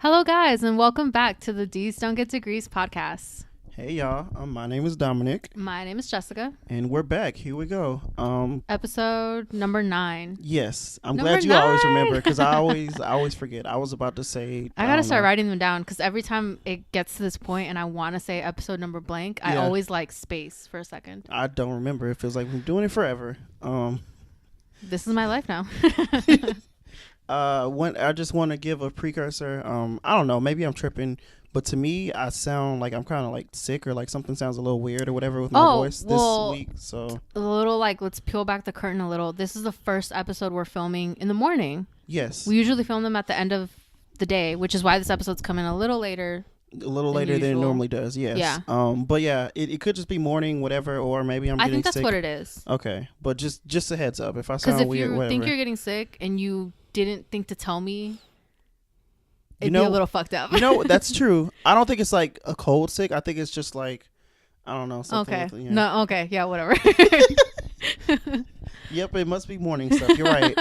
Hello, guys, and welcome back to the D's Don't Get Degrees podcast. Hey, y'all. My name is Dominic. My name is Jessica. And we're back. Here we go. Episode number 9. Yes. I'm Number glad you 9. always remember because I always forget. I was about to say. I got to start writing them down because every time it gets to this point and I want to say episode number blank, I always like space for a second. I don't remember. It feels like we've been doing it forever. This is my life now. I just want to give a precursor. I don't know. Maybe I'm tripping. But to me, I sound like I'm kind of like sick or like something sounds a little weird or whatever with my voice this week. So a little like, let's peel back the curtain a little. This is the first episode we're filming in the morning. Yes. We usually film them at the end of the day, which is why this episode's coming a little later. A little later than it normally does. Yes. Yeah. But yeah, it could just be morning, whatever, or maybe I'm getting sick. I think that's what it is. Okay. But just a heads up. If I sound weird, whatever. Because if you think you're getting sick and you didn't think to tell me, it'd be a little fucked up. That's true. I don't think it's like a cold sick. I think it's just like, I don't know. Something okay. Like, No. Okay. Yeah. Whatever. Yep. It must be morning stuff. You're right.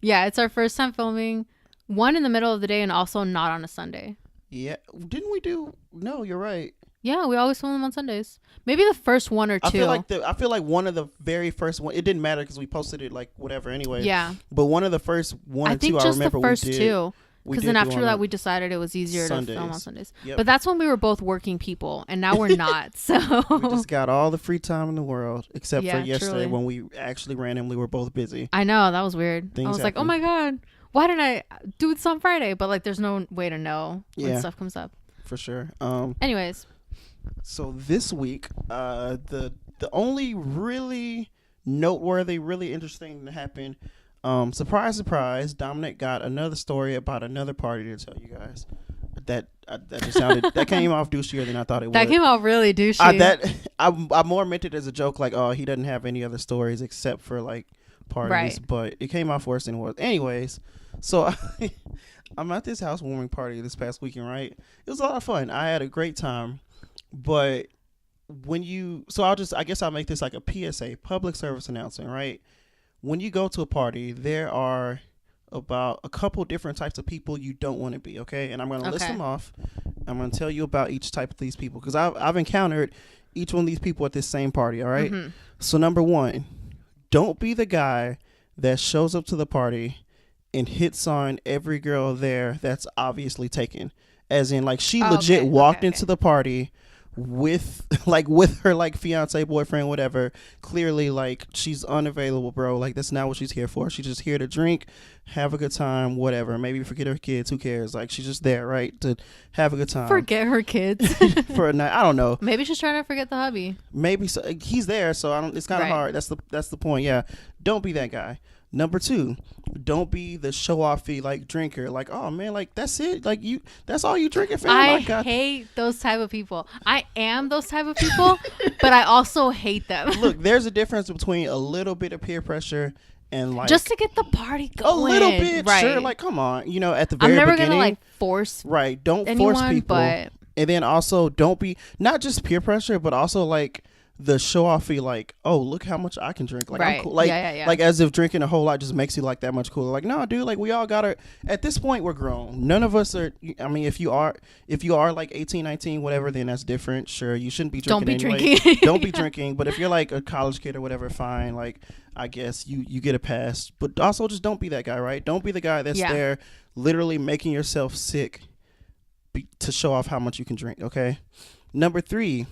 Yeah. It's our first time filming. One in the middle of the day and also not on a Sunday. Yeah. Didn't we do? No, you're right. Yeah. We always film them on Sundays. Maybe the first one or two. I feel like one of the very first one. It didn't matter because we posted it like whatever anyway. Yeah. But one of the first one or two, I remember the first we did. Two. Because then after that, we decided it was easier to film on Sundays. Yep. But that's when we were both working people, and now we're not. So we just got all the free time in the world, except for yesterday truly. When we actually randomly were both busy. I know, that was weird. Things I was happen. like, oh my God, why didn't I do this on Friday? But like, there's no way to know when stuff comes up. For sure. Anyways. So this week, the only really noteworthy, really interesting thing that happened. Surprise, surprise! Dominic got another story about another party to tell you guys. That just sounded that came off douchier than I thought it would. That came out really douchey. I more meant it as a joke, like, oh, he doesn't have any other stories except for like parties, right. But it came off worse than it was. Anyways, so I'm at this housewarming party this past weekend. Right, it was a lot of fun. I had a great time, but I guess I'll make this like a PSA, public service announcement, right? When you go to a party, there are about a couple different types of people you don't want to be, okay? And I'm going to list them off. I'm going to tell you about each type of these people because I've encountered each one of these people at this same party, all right? Mm-hmm. So number 1, don't be the guy that shows up to the party and hits on every girl there that's obviously taken. As in, like, she legit walked into the party with her like fiance, boyfriend, whatever, clearly like she's unavailable, bro. Like, that's not what she's here for. She's just here to drink, have a good time, whatever. Maybe forget her kids, who cares? Like, she's just there, right, to have a good time. Forget her kids for a night. I don't know, maybe she's trying to forget the hubby. Maybe so. He's there, so it's kind of hard. That's the point. Yeah, don't be that guy. Number 2, don't be the show-offy like drinker. Like, oh man, like that's it. Like that's all you drinking, fam. I hate those type of people. I am those type of people, but I also hate them. Look, there's a difference between a little bit of peer pressure and like just to get the party going. A little bit, right? Sure. Like, come on, at the very beginning. I'm never gonna like force. Right. Don't force people. But and then also don't be not just peer pressure, but also like the show offy, like, oh, look how much I can drink. Like, I'm cool. Like, like as if drinking a whole lot just makes you like that much cooler. Like, no, dude, like we all gotta, at this point we're grown. None of us are, I mean, if you are like 18, 19, whatever, then that's different. Sure. You shouldn't be drinking. Don't be anyway. drinking. Don't be drinking. But if you're like a college kid or whatever, fine. Like, I guess you get a pass. But also just don't be that guy, right? Don't be the guy that's there literally making yourself sick to show off how much you can drink. Okay. Number 3.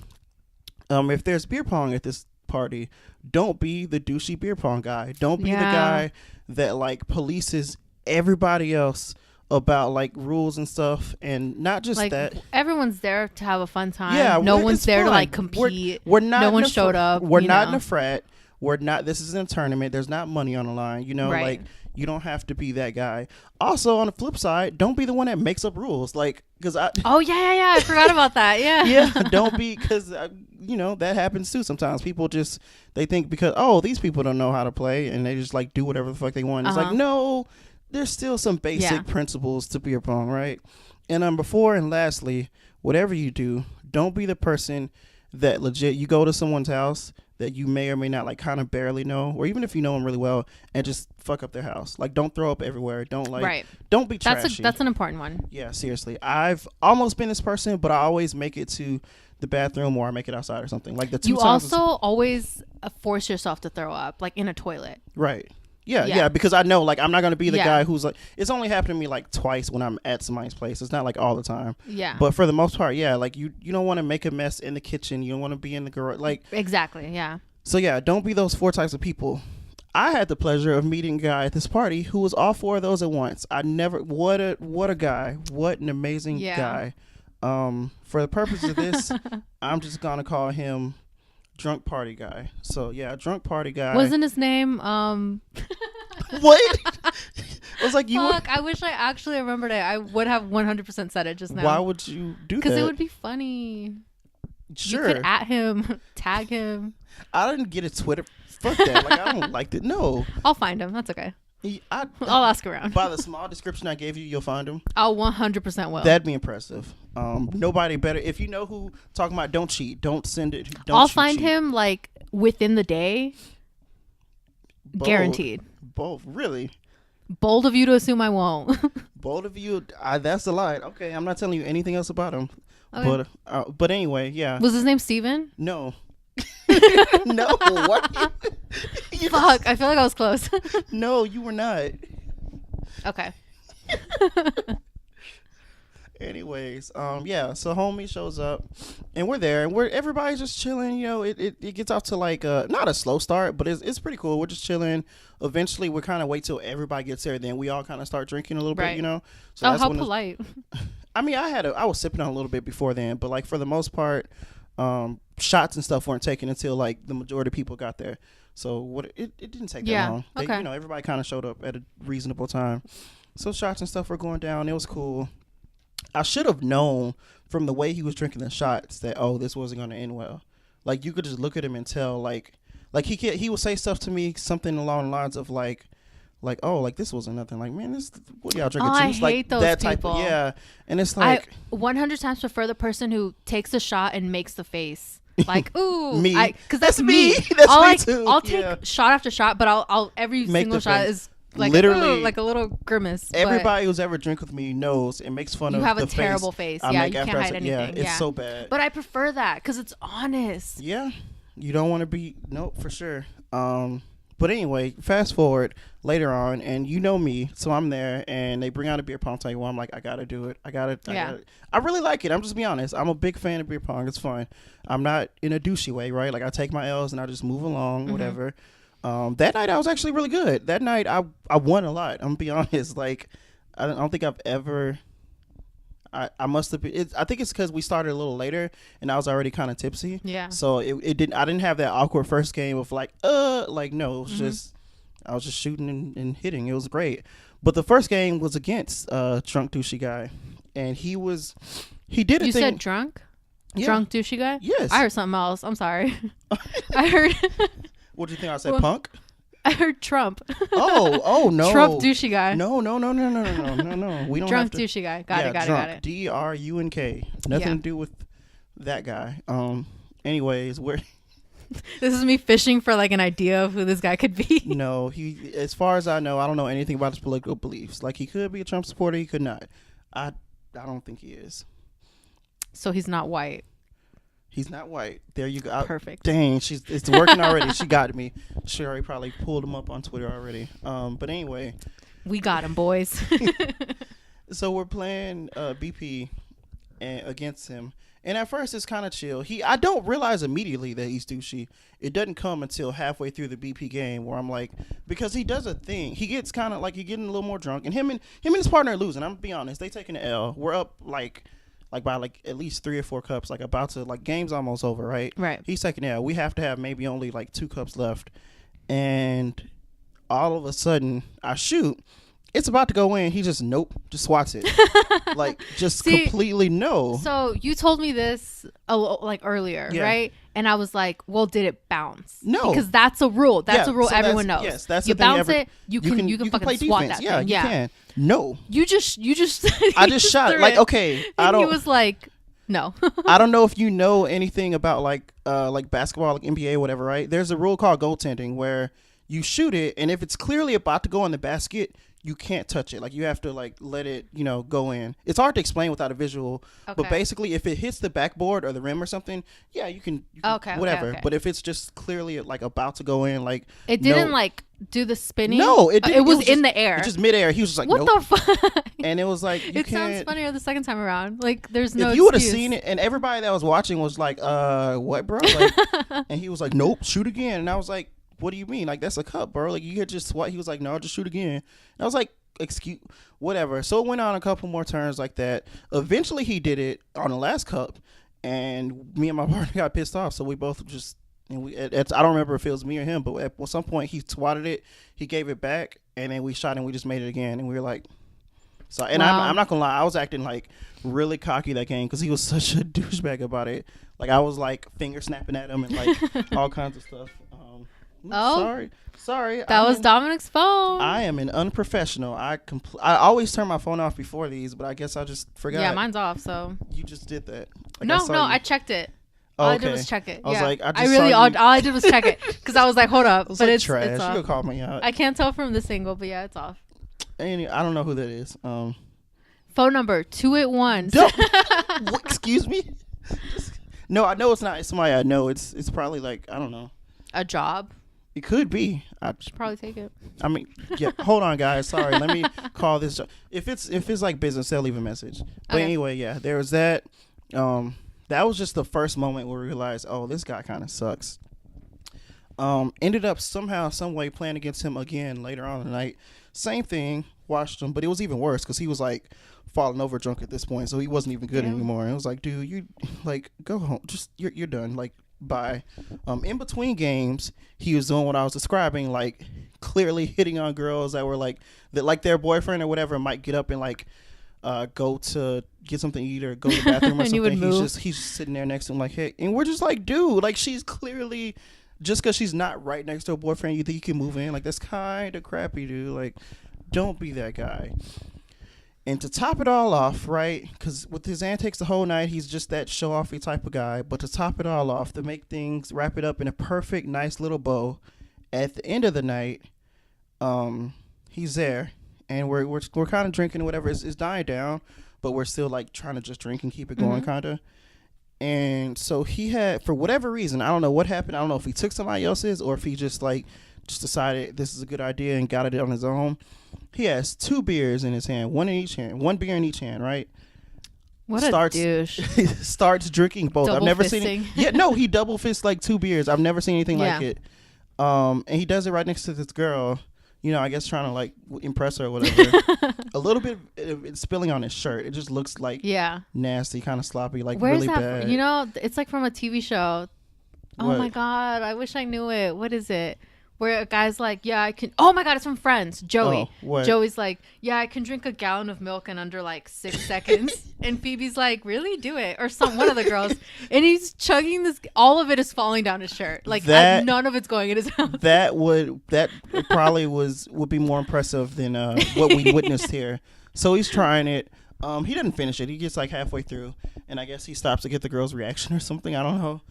If there's beer pong at this party, don't be the douchey beer pong guy. Don't be the guy that like polices everybody else about like rules and stuff, and not just like, that. Everyone's there to have a fun time. Yeah, no one's there to like compete. We're not. No one showed up. We're not in a frat. We're not. This isn't a tournament. There's not money on the line. Right. Like you don't have to be that guy. Also, on the flip side, don't be the one that makes up rules. Like, because Oh yeah. I forgot about that. Yeah. Yeah. Don't be, because that happens too sometimes. People just, they think because, oh, these people don't know how to play, and they just like do whatever the fuck they want. It's like, no, there's still some basic principles to beer pong, right? And number 4, and lastly, whatever you do, don't be the person that legit, you go to someone's house, that you may or may not like kind of barely know, or even if you know them really well, and just fuck up their house. Like, don't throw up everywhere. Don't like, don't be trashy. That's an important one. Yeah, seriously. I've almost been this person, but I always make it to the bathroom or I make it outside or something. Like the two times. You also always force yourself to throw up, like in a toilet. Right. Yeah, because I know, like, I'm not going to be the guy who's like, it's only happened to me like twice when I'm at somebody's place. It's not like all the time. Yeah. But for the most part, yeah, like you don't want to make a mess in the kitchen. You don't want to be in the garage. Like, exactly. Yeah. So yeah, don't be those 4 types of people. I had the pleasure of meeting a guy at this party who was all 4 of those at once. What a guy. What an amazing guy. For the purpose of this, I'm just going to call him drunk party guy. So yeah, drunk party guy. Wasn't his name what? I was like, Fuck, I wish I actually remembered it. I would have 100% said it just now. Why would you do that? Because it would be funny. Sure. You could at him, tag him. I didn't get a Twitter. Fuck that. Like, I don't like it. No. I'll find him. That's okay. I'll ask around. By the small description I gave you, you'll find him. I'll 100% will. That'd be impressive. Nobody better. If you know who talking about, don't cheat. Don't send it. I'll find him like within the day. Bold. Guaranteed. Bold. Really? Bold of you to assume I won't. Bold of you. That's a lie. Okay, I'm not telling you anything else about him. Okay. But anyway, yeah. Was his name Steven? No. No. What? Fuck. I feel like I was close. No, you were not. Okay. Anyways, yeah, so homie shows up and we're there and everybody's just chilling. You know, it gets off to like not a slow start, but it's pretty cool. We're just chilling. Eventually we kind of wait till everybody gets there, then we all kind of start drinking a little bit, you know. So that's how polite. I mean, I was sipping on a little bit before then, but like for the most part, shots and stuff weren't taken until like the majority of people got there. So it didn't take that long. Okay. You know, everybody kind of showed up at a reasonable time. So shots and stuff were going down. It was cool. I should have known from the way he was drinking the shots that, oh, this wasn't going to end well. Like, you could just look at him and tell, like he would say stuff to me, something along the lines of like, oh, like this wasn't nothing. Like, man, this, what y'all drinking? I juice? Like hate those that people. Type of, yeah. And it's like, I 100 times prefer the person who takes a shot and makes the face. Like, ooh, me, because that's me. That's me too. I'll take shot after shot, but I'll every single shot is like literally like a little grimace. Everybody who's ever drank with me knows it makes fun of. You have a terrible face. Yeah, you can't hide anything. Yeah, it's so bad. But I prefer that because it's honest. Yeah, you don't want to be for sure. But anyway, fast forward later on, and you know me, so I'm there, and they bring out a beer pong table. I'm like, I gotta do it. I gotta. I really like it. I'm just be honest. I'm a big fan of beer pong. It's fun. I'm not in a douchey way, right? Like I take my L's and I just move along, whatever. That night I was actually really good. That night I won a lot. I'm gonna be honest. Like I don't think I've ever. I must have been. I think it's because we started a little later and I was already kind of tipsy. Yeah. So it didn't. I didn't have that awkward first game of like no. It was just I was just shooting and hitting. It was great. But the first game was against drunk douchey guy, and he did a thing. You said drunk. Yeah. Drunk douchey guy. Yes. I heard something else. I'm sorry. I heard. What do you think I said? Punk. I heard Trump. Oh no. Trump douchey guy. No. We don't drunk douchey guy. Got it. Got it. DRUNK. Nothing to do with that guy. Anyways, this is me fishing for like an idea of who this guy could be. No, as far as I know, I don't know anything about his political beliefs. Like he could be a Trump supporter, he could not. I don't think he is. So he's not white. He's not white. There you go. Perfect. Dang, it's working already. She got me. She already probably pulled him up on Twitter already. But anyway, we got him, boys. So we're playing BP against him, and at first it's kind of chill. I don't realize immediately that he's douchey. It doesn't come until halfway through the BP game where I'm like, because he does a thing. He gets kind of like getting a little more drunk, and him and his partner are losing. I'm gonna be honest. They taking the L. We're up like by like at least 3 or 4 cups, like about to game's almost over, right? Right. He's taking it. We have to have maybe only like 2 cups left, and all of a sudden I shoot. It's about to go in. He just just swats it, completely no. So you told me this earlier, right? And I was like, well, did it bounce? No, because that's a rule. That's a rule so everyone knows. Yes, that's you the thing. Bounce it. You can fucking swat that thing. Yeah, you can. No, you just. I just shot. Like, okay, I don't. He was like, No. I don't know if you know anything about like basketball, like NBA, whatever, right? There's a rule called goaltending where you shoot it, and if it's clearly about to go in the basket, you can't touch it. Like you have to like let it, go in. It's hard to explain without a visual, but basically, if it hits the backboard or the rim or something, yeah, you can whatever. Okay. But if it's just clearly like about to go in, like it didn't like do the spinning. No, it didn't. It was in the air. It's just midair. He was just like, what nope. the fuck? And it was like, it sounds funnier the second time around. Like there's no. If you would have seen it, and everybody that was watching was like, what, bro? Like, and he was like, nope, shoot again. And I was like, what do you mean? Like that's a cup, bro. Like you could just what? He was like, no, just shoot again. And I was like, excuse, whatever. So it went on a couple more turns like that. Eventually, he did it on the last cup, and me and my partner got pissed off. So we both just. And I don't remember if it was me or him, but at some point he swatted it, he gave it back, and then we shot and we just made it again, and we were like, so. And wow. I'm not gonna lie, I was acting like really cocky that game because he was such a douchebag about it. Like I was like finger snapping at him and like all kinds of stuff. Sorry. That was Dominic's phone. I am an unprofessional. I always turn my phone off before these, but I guess I just forgot. Yeah, mine's off. So you just did that. Like no, I checked it. All I did was check it. I was like, all I did was check it because I was like, hold up, but like it's trash. It's off. You could call me out. I can't tell from this angle, but yeah, it's off. I don't know who that is. Phone number 281. Excuse me. No, I know it's not. It's somebody I know. It's probably like I don't know. A job. It could be. I should probably take it. I mean, yeah. Hold on, guys. Sorry. Let me call this. If it's like business, they'll leave a message. But anyway, yeah. There was that. That was just the first moment where we realized, oh, this guy kind of sucks. Ended up somehow, some way playing against him again later on in the night. Same thing. Watched him, but it was even worse because he was like falling over drunk at this point, so he wasn't even good anymore. And it was like, dude, you like go home. Just you're done. Like bye. In between games, he was doing what I was describing, like clearly hitting on girls that were like their boyfriend or whatever might get up and like go to get something to eat or go to the bathroom or something. He's just sitting there next to him like, hey, and we're just like, dude, like she's clearly just because she's not right next to a boyfriend, you think you can move in? Like that's kind of crappy, dude. Like don't be that guy. And to top it all off, right? Because with his antics the whole night, he's just that show-offy type of guy. But to top it all off, to make things wrap it up in a perfect, nice little bow, at the end of the night, he's there. And we're kind of drinking or whatever. It's dying down, but we're still like trying to just drink and keep it going, kind of. And so he had, for whatever reason, I don't know what happened. I don't know if he took somebody else's or if he just decided this is a good idea and got it on his own. He has 2 beers in his hand, one beer in each hand, right? What a douche. Starts drinking both. Double I've never fisting. seen it. Yeah, no, he double fists like 2 beers. I've never seen anything like it. And he does it right next to this girl. I guess trying to like impress her or whatever. A little bit it's spilling on his shirt. It just looks like nasty, kind of sloppy, like Where's really that bad. It's like from a TV show. Oh What? my God, I wish I knew it. What is it? Where a guy's like, yeah, I can. Oh my God, it's from Friends. Joey. Oh, what? Joey's like, yeah, I can drink a gallon of milk in under like 6 seconds. And Phoebe's like, really? Do it. Or one of the girls. And he's chugging this. All of it is falling down his shirt. Like none of it's going in his mouth. That probably would be more impressive than what we witnessed here. So he's trying it. He doesn't finish it. He gets like halfway through, and I guess he stops to get the girl's reaction or something. I don't know.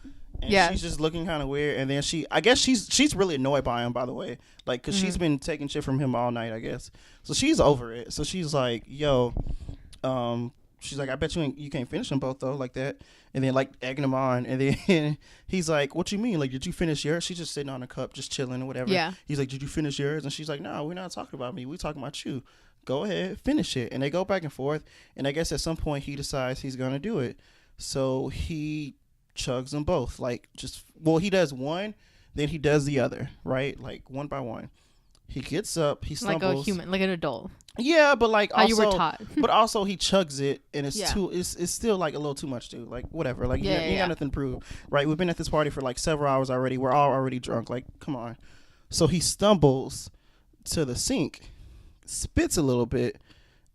And she's just looking kind of weird. And then I guess she's really annoyed by him, by the way. Like, because she's been taking shit from him all night, I guess. So she's over it. So she's like, yo, she's like, I bet you can't finish them both, though, like that. And then, like, egging him on. And then he's like, what you mean? Like, did you finish yours? She's just sitting on a cup, just chilling or whatever. Yeah. He's like, did you finish yours? And she's like, no, we're not talking about me. We're talking about you. Go ahead, finish it. And they go back and forth. And I guess at some point he decides he's going to do it. So he chugs them both, like he does one, then he does the other, right? Like one by one. He gets up, he stumbles. Like a human, like an adult. Yeah, but like how also, you were taught. But also he chugs it, and it's still like a little too much, dude. Like whatever, like you got nothing to prove, right? We've been at this party for like several hours already. We're all already drunk. Like, come on. So he stumbles to the sink, spits a little bit,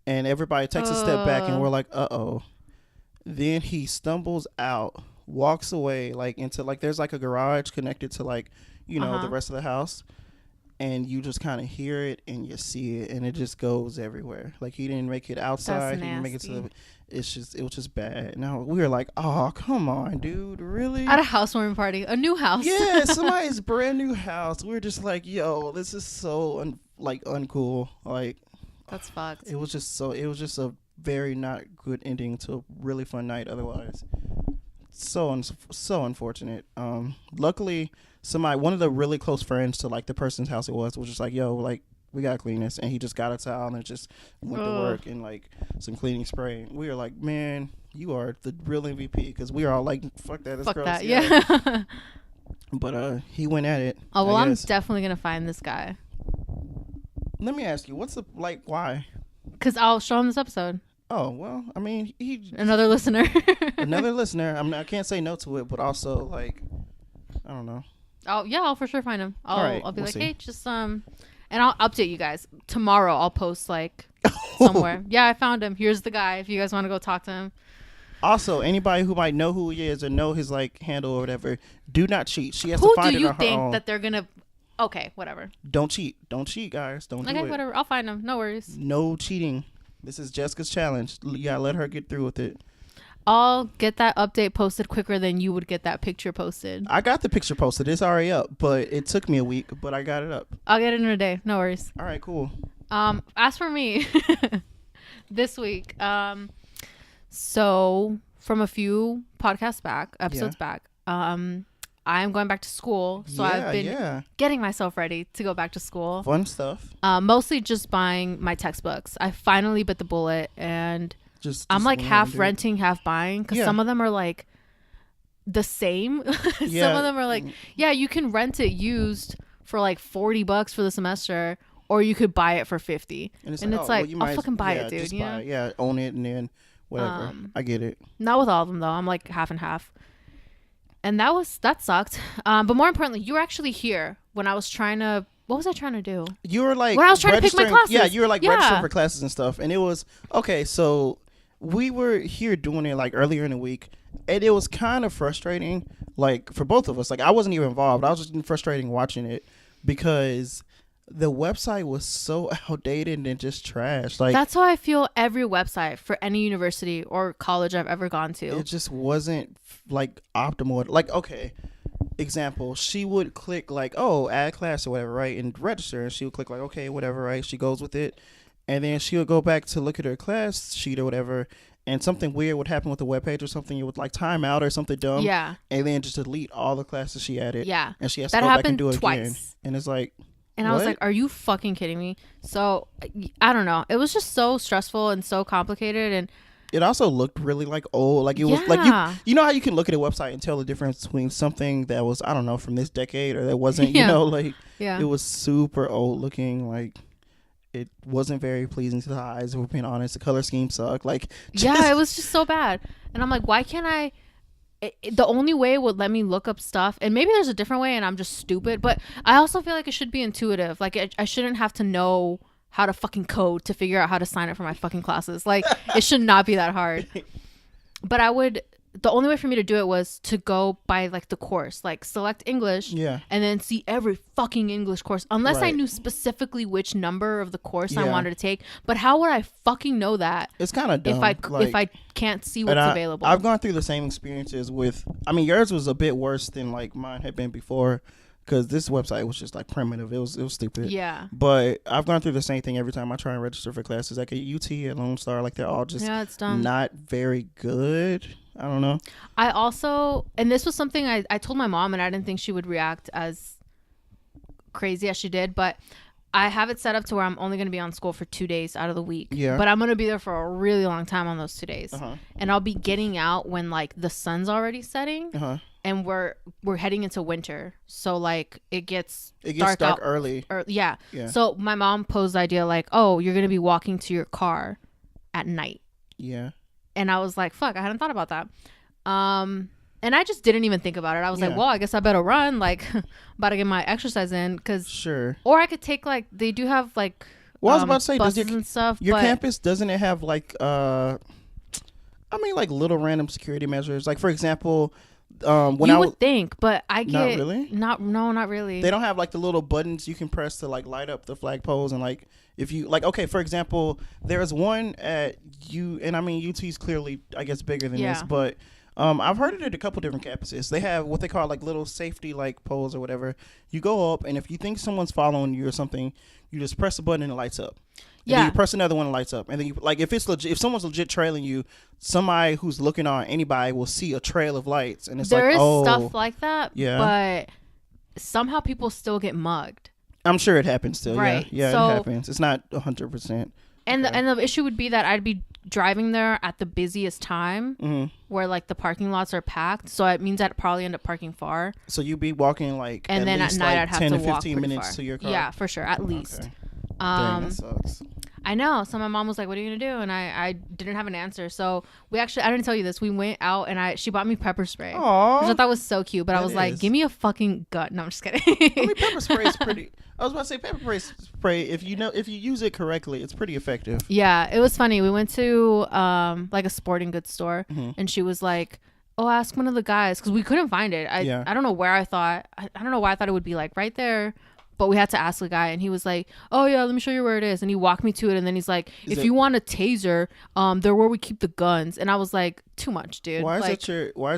and everybody takes a step back, and we're like, uh-oh. Then he stumbles out, walks away, like into like there's like a garage connected to like the rest of the house, and you just kind of hear it and you see it, and it just goes everywhere. Like he didn't make it outside. He didn't make it to the. It was just bad. Now we were like, oh come on, dude, really? At a housewarming party, a new house. Yeah, somebody's brand new house. We were just like, yo, this is so uncool. Like that's fucked. It was just a very not good ending to a really fun night. Otherwise, so unfortunate. Luckily, one of the really close friends to like the person's house it was just like, yo, like we gotta clean this, and he just got a towel and just went to work and like some cleaning spray. We were like, man, you are the real MVP, because we were all like, fuck that, it's gross. That, yeah. But he went at it. Oh well, I'm definitely gonna find this guy. Let me ask you, what's the why? Because I'll show him this episode. Oh well, I mean, he another listener. Another listener. I can't say no to it, but also like, I don't know. Oh yeah, I'll for sure find him. I'll be like, see. hey, just and I'll update you guys tomorrow. I'll post like somewhere. Yeah, I found him. Here's the guy. If you guys want to go talk to him. Also, anybody who might know who he is or know his like handle or whatever, do not cheat. She has to find it on her own. Who do you think that they're gonna? Okay, whatever. Don't cheat. Don't cheat, guys. Don't do it. Okay, whatever. I'll find him. No worries. No cheating. This is Jessica's challenge. You gotta let her get through with it. I'll get that update posted quicker than you would get that picture posted. I got the picture posted. It's already up, but it took me a week, but I got it up. I'll get it in a day. No worries. All right, cool. As for me, this week, so from a few episodes back, I'm going back to school. So I've been getting myself ready to go back to school. Fun stuff. Mostly just buying my textbooks. I finally bit the bullet, and I'm like half renting, half buying, because some of them are like the same. Some of them are like, yeah, you can rent it used for like $40 for the semester, or you could buy it for $50. And it's like, well, I'll fucking buy it, dude. You know? Yeah, own it and then whatever. I get it. Not with all of them though. I'm like half and half. And that sucked. But more importantly, you were actually here when I was trying to. What was I trying to do? You were like when I was trying to pick my classes. Yeah, you were like registering for classes and stuff. And it was okay. So we were here doing it like earlier in the week, and it was kind of frustrating. Like for both of us. Like I wasn't even involved. I was just frustrating watching it because the website was so outdated and just trash. Like that's how I feel every website for any university or college I've ever gone to. It just wasn't like optimal. Like okay, example, she would click like, oh, add class or whatever, right, and register, and she would click like, okay, whatever, right. She goes with it, and then she would go back to look at her class sheet or whatever, and something weird would happen with the webpage or something. It would like time out or something dumb. Yeah. And then just delete all the classes she added. Yeah. And she has to go back and do it twice. Again. And it's like. And I was like, are you fucking kidding me? So, I don't know. It was just so stressful and so complicated. And it also looked really like old. Like it was like, you know how you can look at a website and tell the difference between something that was, I don't know, from this decade or that wasn't, you know, like it was super old looking. Like it wasn't very pleasing to the eyes, if we're being honest. The color scheme sucked. Like, it was just so bad. And I'm like, why can't I? The only way it would let me look up stuff, and maybe there's a different way and I'm just stupid, but I also feel like it should be intuitive. Like I shouldn't have to know how to fucking code to figure out how to sign up for my fucking classes. Like it should not be that hard. But the only way for me to do it was to go by like the course, like select English, and then see every fucking English course, unless I knew specifically which number of the course I wanted to take. But how would I fucking know that? It's kind of dumb. If I can't see what's available. I've gone through the same experiences with. I mean, yours was a bit worse than like mine had been before, because this website was just like primitive. It was stupid. Yeah. But I've gone through the same thing every time I try and register for classes. Like at UT, at Lone Star, like they're all just it's dumb. Not very good. I don't know. I also, and this was something I told my mom, and I didn't think she would react as crazy as she did, but I have it set up to where I'm only going to be on school for 2 days out of the week. Yeah. But I'm going to be there for a really long time on those 2 days. And I'll be getting out when like the sun's already setting. And we're heading into winter. So like it gets dark early. Yeah. So my mom posed the idea like, oh, you're going to be walking to your car at night. Yeah. And I was like, fuck, I hadn't thought about that. And I just didn't even think about it. I was like, well, I guess I better run. Like, about to get my exercise in. Or I could take, like, they do have, like, I was about to say, buses and stuff. Your campus, doesn't it have, like, like, little random security measures? Like, for example, When you would think, but I get not really. Not really. They don't have like the little buttons you can press to like light up the flagpoles, and like if you like, okay, for example, there is one at and I mean UT's clearly I guess bigger than this, but I've heard it at a couple different campuses. They have what they call like little safety like poles or whatever. You go up, and if you think someone's following you or something, you just press a button and it lights up. And then you press another one and it lights up. And then you, like, if it's legit, if someone's legit trailing you, somebody who's looking on anybody will see a trail of lights, and it's there like, is stuff like that. Yeah. But somehow people still get mugged. I'm sure it happens still. Right. Yeah, so, it happens. It's not 100%. And the issue would be that I'd be driving there at the busiest time, where like the parking lots are packed. So it means I'd probably end up parking far. So you'd be walking like, and then at night like I'd have 10 to to walk 15 minutes far. to your car. Yeah, for sure, at least. Okay. Dang, that sucks. I know. So my mom was like, "What are you gonna do?" And I didn't have an answer. So I didn't tell you this. We went out and she bought me pepper spray, Aww. which I thought was so cute. But I was like, "Give me a fucking gut." No, I'm just kidding. I mean, pepper spray is pretty. I was about to say pepper spray. If you use it correctly, it's pretty effective. Yeah, it was funny. We went to like a sporting goods store, and she was like, "Oh, ask one of the guys," because we couldn't find it. I don't know where I thought. I don't know why I thought it would be like right there. But we had to ask the guy, and he was like, "Oh yeah, let me show you where it is." And he walked me to it, and then he's like, "If you want a taser, they're where we keep the guns." And I was like, "Too much, dude." Why is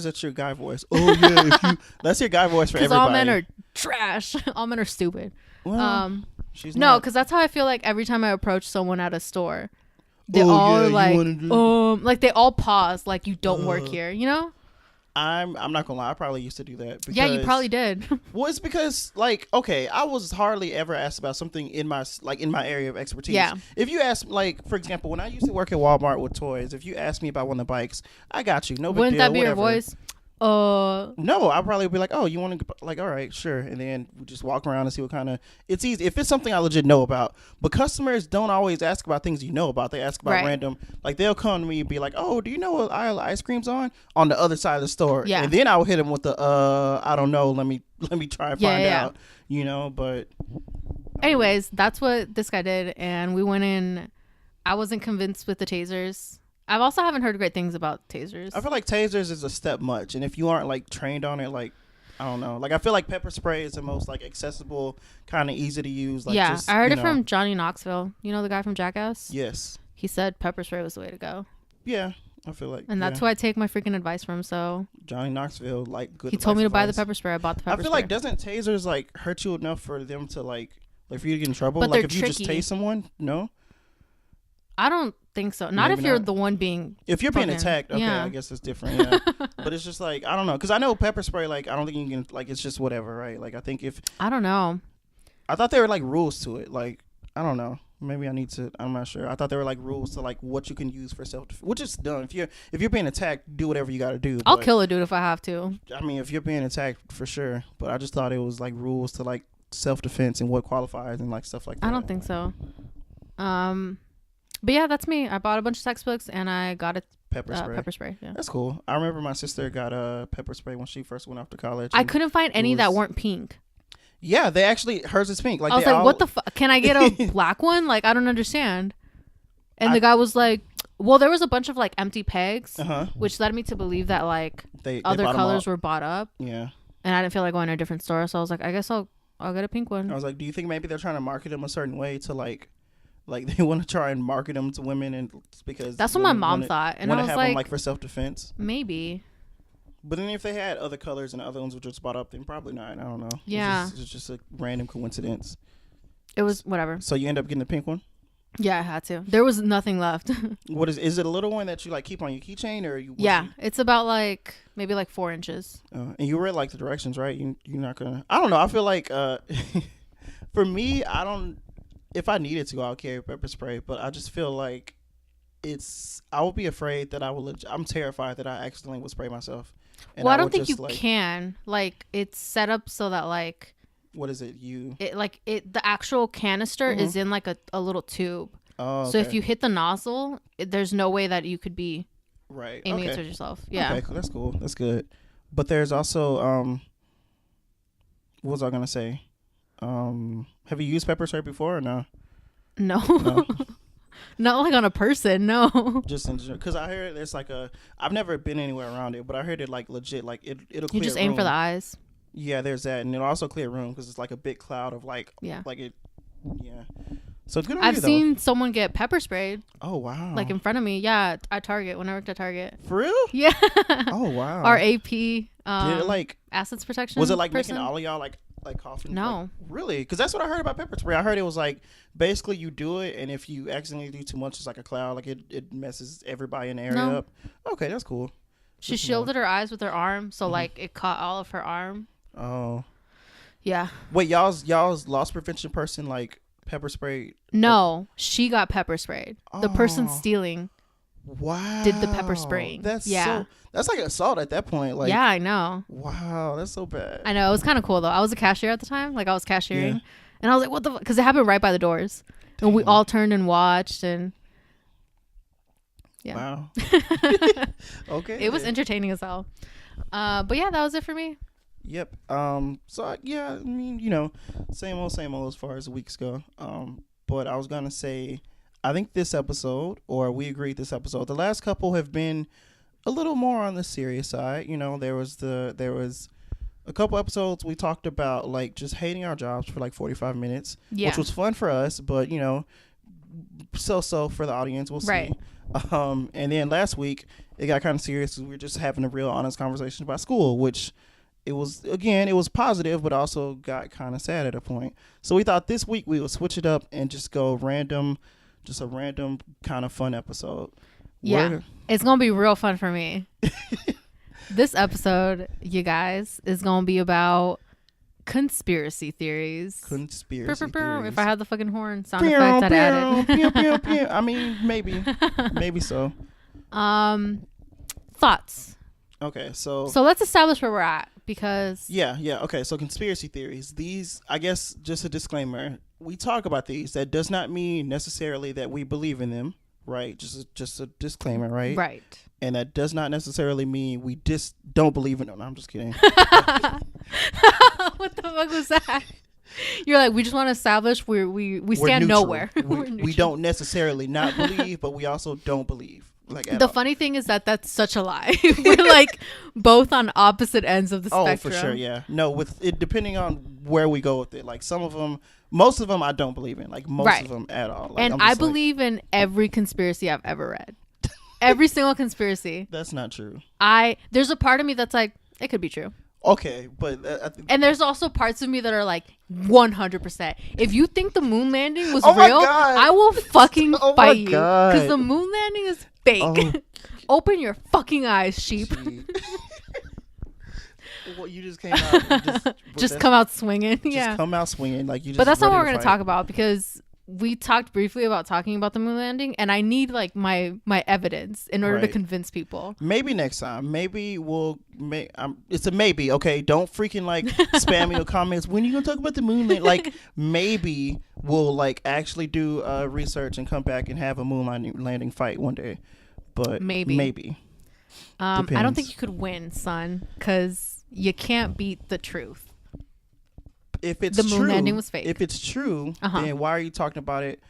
that your guy voice? Oh yeah, that's your guy voice for everybody. Because all men are trash. All men are stupid. Well, no, because that's how I feel like every time I approach someone at a store, they all are like, like they all pause, like you don't work here, you know? I'm not gonna lie, I probably used to do that. Because, yeah, you probably did. Well, it's because like, okay, I was hardly ever asked about something in my area of expertise. Yeah. If you ask, like, for example, when I used to work at Walmart with toys, if you asked me about one of the bikes, I got you. No big Wouldn't deal. that be whatever. your voice? No, I'll probably be like, oh, you want to, like, all right, sure. And then we just walk around and see what kind of, it's easy. If it's something I legit know about, but customers don't always ask about things you know about. They ask about random, like they'll come to me and be like, oh, do you know what aisle ice cream's on the other side of the store? Yeah. And then I'll hit them with the, I don't know. Let me try and find out, you know, but. Anyways, that's what this guy did. And we went in, I wasn't convinced with the tasers. I've also haven't heard great things about tasers. I feel like tasers is a step much, and if you aren't like trained on it, like I don't know, like I feel like pepper spray is the most like accessible, kind of easy to use. Like, yeah, just, I heard it from Johnny Knoxville. You know the guy from Jackass? Yes. He said pepper spray was the way to go. Yeah, I feel like, and that's who I take my freaking advice from. So Johnny Knoxville, like good. He told me to buy the pepper spray. I bought the pepper spray. I feel like doesn't tasers like hurt you enough for them to like for you to get in trouble? But like they're if you just tase someone, no. I don't think so. Not Maybe if you're not. the one being. If you're being fucking, attacked, okay, yeah. I guess it's different. Yeah, but it's just like I don't know, because I know pepper spray. Like I don't think you can. Like it's just whatever, right? Like I think if I don't know. I thought there were like rules to it. Like I don't know. Maybe I need to. I'm not sure. I thought there were like rules to like what you can use for self, which is dumb. If you're being attacked, do whatever you got to do. I'll kill a dude if I have to. I mean, if you're being attacked, for sure. But I just thought it was like rules to like self defense and what qualifies and like stuff like that. I don't think so. But yeah, that's me. I bought a bunch of textbooks and I got a pepper spray. Pepper spray. Yeah. That's cool. I remember my sister got a pepper spray when she first went off to college. I couldn't find any that weren't pink. Yeah, they actually hers is pink. Like I was like, what the fuck? Can I get a black one? Like I don't understand. And the guy was like, well, there was a bunch of like empty pegs, which led me to believe that like they other colors were bought up. Yeah. And I didn't feel like going to a different store, so I was like, I guess I'll get a pink one. I was like, do you think maybe they're trying to market them a certain way to like they want to try and market them to women, and because that's what my mom thought, and I was have like, them, like for self defense, maybe. But then if they had other colors and other ones were just bought up, then probably not. I don't know. Yeah, it's just a random coincidence. It was whatever. So you end up getting the pink one? Yeah, I had to. There was nothing left. What is it a little one that you like keep on your keychain, or you? Yeah, it's about like maybe like 4 inches. And you read like the directions, right? You're not gonna. I don't know. I feel like for me, I don't. If I needed to, I'll carry pepper spray. But I just feel like I would be afraid that I will. I'm terrified that I accidentally would spray myself. Well, I don't think you can. Like it's set up so that like. What is it? The actual canister is in like a little tube. Oh, okay. So if you hit the nozzle, there's no way that you could be aiming it towards yourself. Yeah. Okay, that's cool. That's good. But there's also what was I gonna say? Have you used pepper spray before or no? No. Not like on a person, no. Just in general, because I heard there's like I've never been anywhere around it, but I heard it like legit, like it'll clear You just aim room. for the eyes. Yeah, there's that, and it'll also clear room because it's like a big cloud of like Yeah. Yeah. So good on I've you, seen though. someone get pepper sprayed. Oh wow. Like in front of me. Yeah, at Target when I worked at Target. For real? Yeah. Oh wow. Our AP. Did it like assets protection? was it like person? making all of y'all like coughing? No. Like, really? Because that's what I heard about pepper spray. I heard it was like basically you do it, and if you accidentally do too much, it's like a cloud. Like it messes everybody in the area up. Okay, that's cool. She shielded her eyes with her arm, so like it caught all of her arm. Oh. Yeah. Wait, y'all's loss prevention person like pepper sprayed? No, she got pepper sprayed. The person stealing wow did the pepper spraying. That's like assault at that point. Like, yeah, I know. Wow, that's so bad. I know. It was kind of cool though. I was a cashier at the time. Like I was cashiering, and I was like, "What the?" Because it happened right by the doors, and we all turned and watched, and yeah. Wow. Okay. It was entertaining as hell. But yeah, that was it for me. Yep. So yeah, I mean, same old as far as the weeks go. But I was gonna say, I think this episode, or we agreed this episode, the last couple have been a little more on the serious side. There was a couple episodes we talked about like just hating our jobs for like 45 minutes, which was fun for us, but so for the audience, we'll see. Right. And then last week it got kind of serious. We were just having a real honest conversation about school, which it was positive, but also got kind of sad at a point. So we thought this week we would switch it up and just go random, just a random kind of fun episode. Yeah, it's going to be real fun for me. This episode, you guys, is going to be about conspiracy theories. If I had the fucking horn sound effect, I'd add it. I mean, maybe so. Thoughts. Okay, so let's establish where we're at, because okay, so conspiracy theories, these, I guess, just a disclaimer, we talk about these. That does not mean necessarily that we believe in them, right? Just a disclaimer, right? And that does not necessarily mean we just don't believe in them. No, I'm just kidding. What the fuck was that? You're like, we just want to establish we stand neutral. Nowhere. We don't necessarily not believe, but we also don't believe. The funny thing is that that's such a lie. We're like both on opposite ends of the spectrum. Oh, for sure, yeah. No, with it depending on where we go with it. Like most of them I don't believe in. Like most of them at all. Like, and I believe in every conspiracy I've ever read. Every single conspiracy. That's not true. There's a part of me that's like, it could be true. Okay, but and there's also parts of me that are like 100%. If you think the moon landing was real, I will fucking fight you, because the moon landing is fake. Open your fucking eyes, sheep. Well, you just came out. Just come out swinging. Just come out swinging like you. But that's not what we're gonna talk about, because we talked briefly about talking about the moon landing, and I need like my evidence in order to convince people. Maybe next time. Maybe we'll it's a maybe. Okay, don't freaking like spam me your comments. When you gonna talk about the moon landing? Like maybe we'll like actually do research and come back and have a moon landing fight one day. But maybe. I don't think you could win, son, because you can't beat the truth. If it's the moon landing was fake. If it's true, then why are you talking about it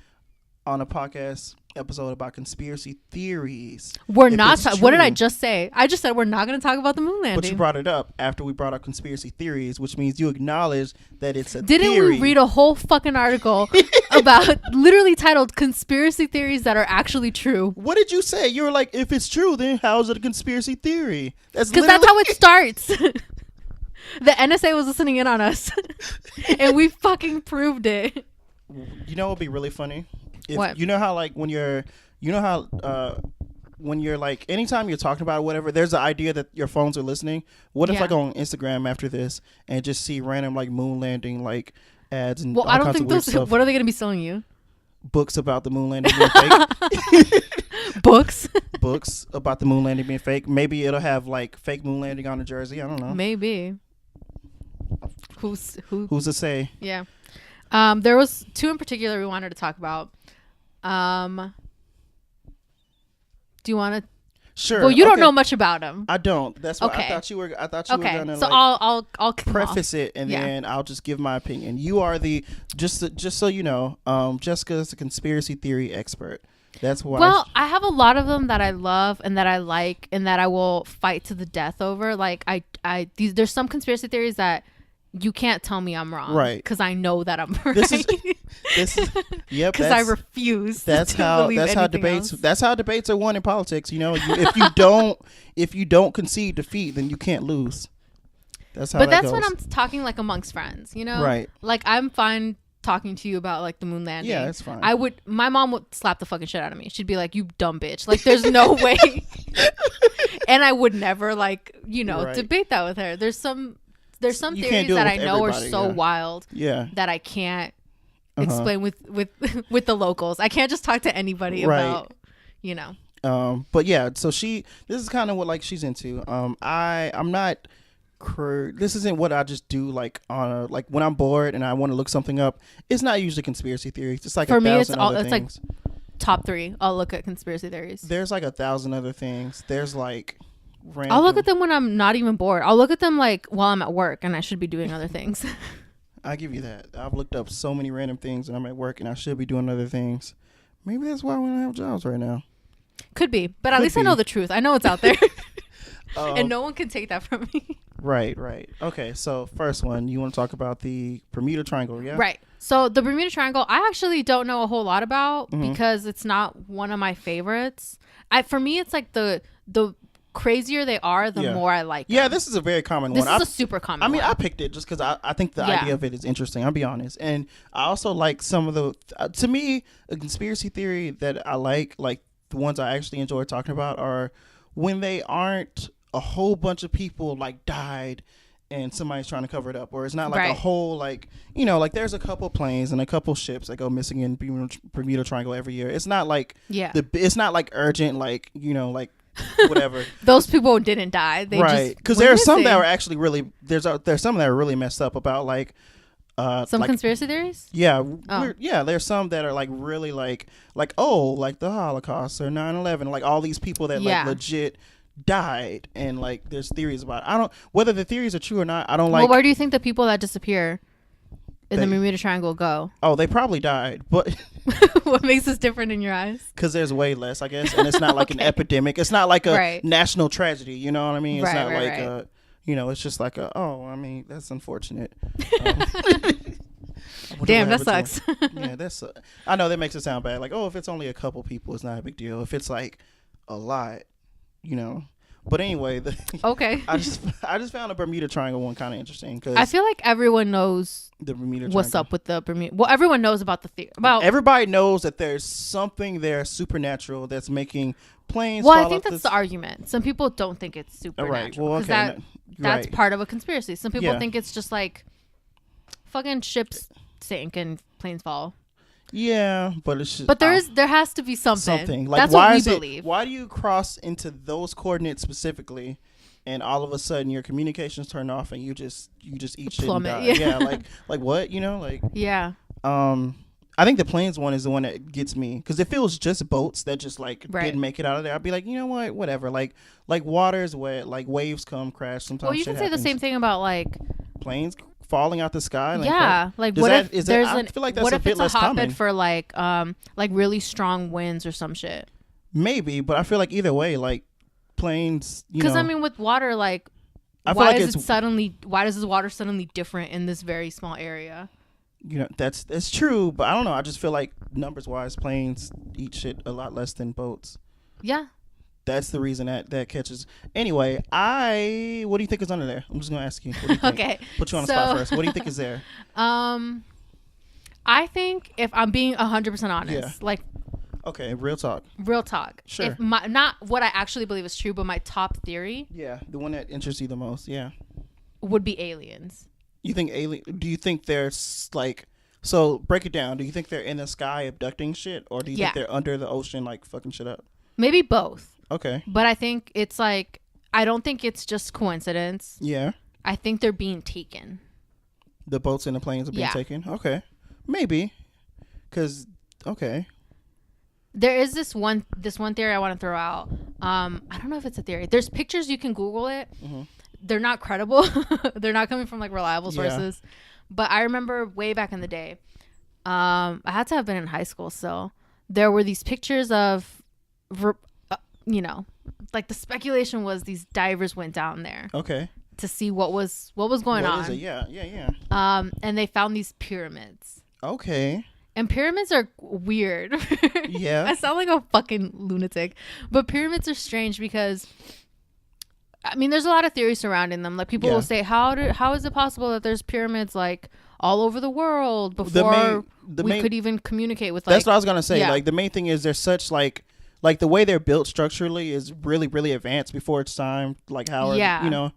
on a podcast episode about conspiracy theories? We're not. What did I just say? I just said we're not going to talk about the moon landing. But you brought it up after we brought up conspiracy theories, which means you acknowledge that it's a Didn't theory. we read a whole fucking article about literally titled "Conspiracy Theories That Are Actually True"? What did you say? You were like, if it's true, then how is it a conspiracy theory? Because that's how it starts. The NSA was listening in on us, and we fucking proved it. You know what would be really funny? What? You know how like when you're like, anytime you're talking about whatever, there's the idea that your phones are listening. What if I go on Instagram after this and just see random like moon landing like ads and all I don't kinds think of weird those. stuff? What are they going to be selling you? Books about the moon landing being fake. Books about the moon landing being fake. Maybe it'll have like fake moon landing on a jersey. I don't know. Maybe. Who's to say? Yeah. There was two in particular we wanted to talk about. Do you want to? Sure. Well, you don't know much about them. I don't. That's why I thought you were gonna. So like, I'll preface it and then I'll just give my opinion. You are just so you know, Jessica is a conspiracy theory expert. That's why. Well, I have a lot of them that I love and that I like and that I will fight to the death over. Like there's some conspiracy theories that you can't tell me I'm wrong, right? Because I know that I'm right. This is yep. Because I refuse. That's how debates. Else. That's how debates are won in politics. You know, if you don't concede defeat, then you can't lose. That's how. But that that's goes. when I'm talking like amongst friends. You know, right? Like I'm fine talking to you about like the moon landing. Yeah, that's fine. My mom would slap the fucking shit out of me. She'd be like, "You dumb bitch!" Like there's no way. And I would never like debate that with her. There's some theories that I know are so wild that I can't explain with the locals. I can't just talk to anybody about but yeah, so this is kind of what like she's into. I'm not this isn't what I just do like on a, like when I'm bored and I want to look something up. It's not usually conspiracy theories. It's like for me it's like top 3. I'll look at conspiracy theories. There's like 1,000 other things. There's like random. I'll look at them when I'm not even bored. I'll look at them like while I'm at work and I should be doing other things. I give you that. I've looked up so many random things and I'm at work and I should be doing other things. Maybe that's why we don't have jobs right now. Could be, but at least I know the truth. I know it's out there. And no one can take that from me. Right. Okay, so first one, you want to talk about the Bermuda Triangle, yeah? Right. So the Bermuda Triangle, I actually don't know a whole lot about because it's not one of my favorites. For me, it's like the crazier they are, the more I like them. Yeah, this is a very common one. This is a super common one. I mean, I picked it just because I think the idea of it is interesting. I'll be honest. And I also like some of the, to me, a conspiracy theory that I like the ones I actually enjoy talking about are when they aren't a whole bunch of people like died and somebody's trying to cover it up, or it's not like a whole like like there's a couple planes and a couple ships that go missing in Bermuda Triangle every year. It's not like it's not like urgent like like whatever. Those people didn't die. They just because there are some that are actually really there's some that are really messed up about like some conspiracy theories. There's some that are like really like the Holocaust or 9/11, like all these people that like legit died, and like there's theories about it. I don't whether the theories are true or not. I don't like. Well, where do you think the people that disappear in the Bermuda Triangle go? Oh, they probably died, but what makes this different in your eyes? Because there's way less, I guess, and it's not like an epidemic. It's not like a national tragedy. You know what I mean? It's not like a. It's just like that's unfortunate. Damn, that sucks. Yeah, I know that makes it sound bad. Like, if it's only a couple people, it's not a big deal. If it's like a lot, But anyway, okay. I just found the Bermuda Triangle one kind of interesting because I feel like everyone knows the Bermuda Triangle. What's up with the Bermuda? Well, everyone knows about the theory. Everybody knows that there's something there supernatural that's making planes. Well, I think that's the argument. Some people don't think it's supernatural. Right. Well, okay. That's part of a conspiracy. Some people think it's just like fucking ships sink and planes fall. Yeah, but it's just, but there has to be something. Like, that's what we believe. Why do you cross into those coordinates specifically, and all of a sudden your communications turn off and you just eat shit and die? Yeah, like what? Yeah. I think the planes one is the one that gets me because if it was just boats that just didn't make it out of there, I'd be like, you know what, whatever. Like water's wet, like waves come crash. Sometimes. Well, you can say the same thing about like planes falling out the sky. Like what if there's I feel like that's what a if bit it's less a hotbed common. for like really strong winds or some shit? Maybe, but I feel like either way, like planes. Because I mean, with water, like why does the water suddenly different in this very small area? That's true, but I don't know. I just feel like numbers wise, planes eat shit a lot less than boats. Yeah. That's the reason that catches. Anyway, what do you think is under there? I'm just gonna ask you. What do you think? Okay. Put you on the spot first. What do you think is there? I think if I'm being 100% honest, like. Okay, real talk. Real talk. Sure. If not what I actually believe is true, but my top theory. Yeah, the one that interests you the most. Yeah. Would be aliens. You think do you think they're like? So break it down. Do you think they're in the sky abducting shit, or do you think they're under the ocean like fucking shit up? Maybe both. Okay. But I think it's like I don't think it's just coincidence. Yeah. I think they're being taken. The boats and the planes are being taken. Okay. Maybe. Okay. There is this one theory I want to throw out. I don't know if it's a theory. There's pictures, you can Google it. Mm-hmm. They're not credible. They're not coming from like reliable sources. But I remember way back in the day, I had to have been in high school still. there were these pictures of, you know, like the speculation was these divers went down there. Okay. To see what was going on. Is it? Yeah. And they found these pyramids. Okay. And pyramids are weird. Yeah. I sound like a fucking lunatic. But pyramids are strange because, I mean, there's a lot of theories surrounding them. Like, people will say, how is it possible that there's pyramids, like, all over the world before we could even communicate with, like... That's what I was going to say. Yeah. Like, the main thing is there's such, like the way they're built structurally is really, really advanced before its time. Like, how, you know...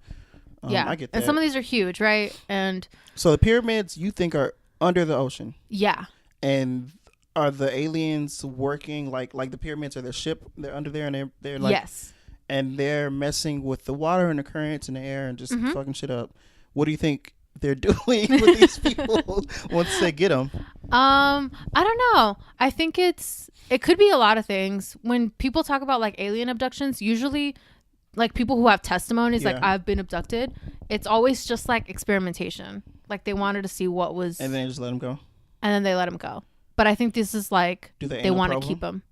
I get that. And some of these are huge, right? And so the pyramids you think are under the ocean? Yeah. And are the aliens working like the pyramids are their ship? They're under there and they're like yes. And they're messing with the water and the currents and the air and just fucking shit up. What do you think they're doing with these people once they get them? I don't know. I think it could be a lot of things. When people talk about like alien abductions, usually. Like people who have testimonies, like I've been abducted. It's always just like experimentation. Like they wanted to see what was, and then they just let them go. And then they let him go. But I think this is like they want to keep him.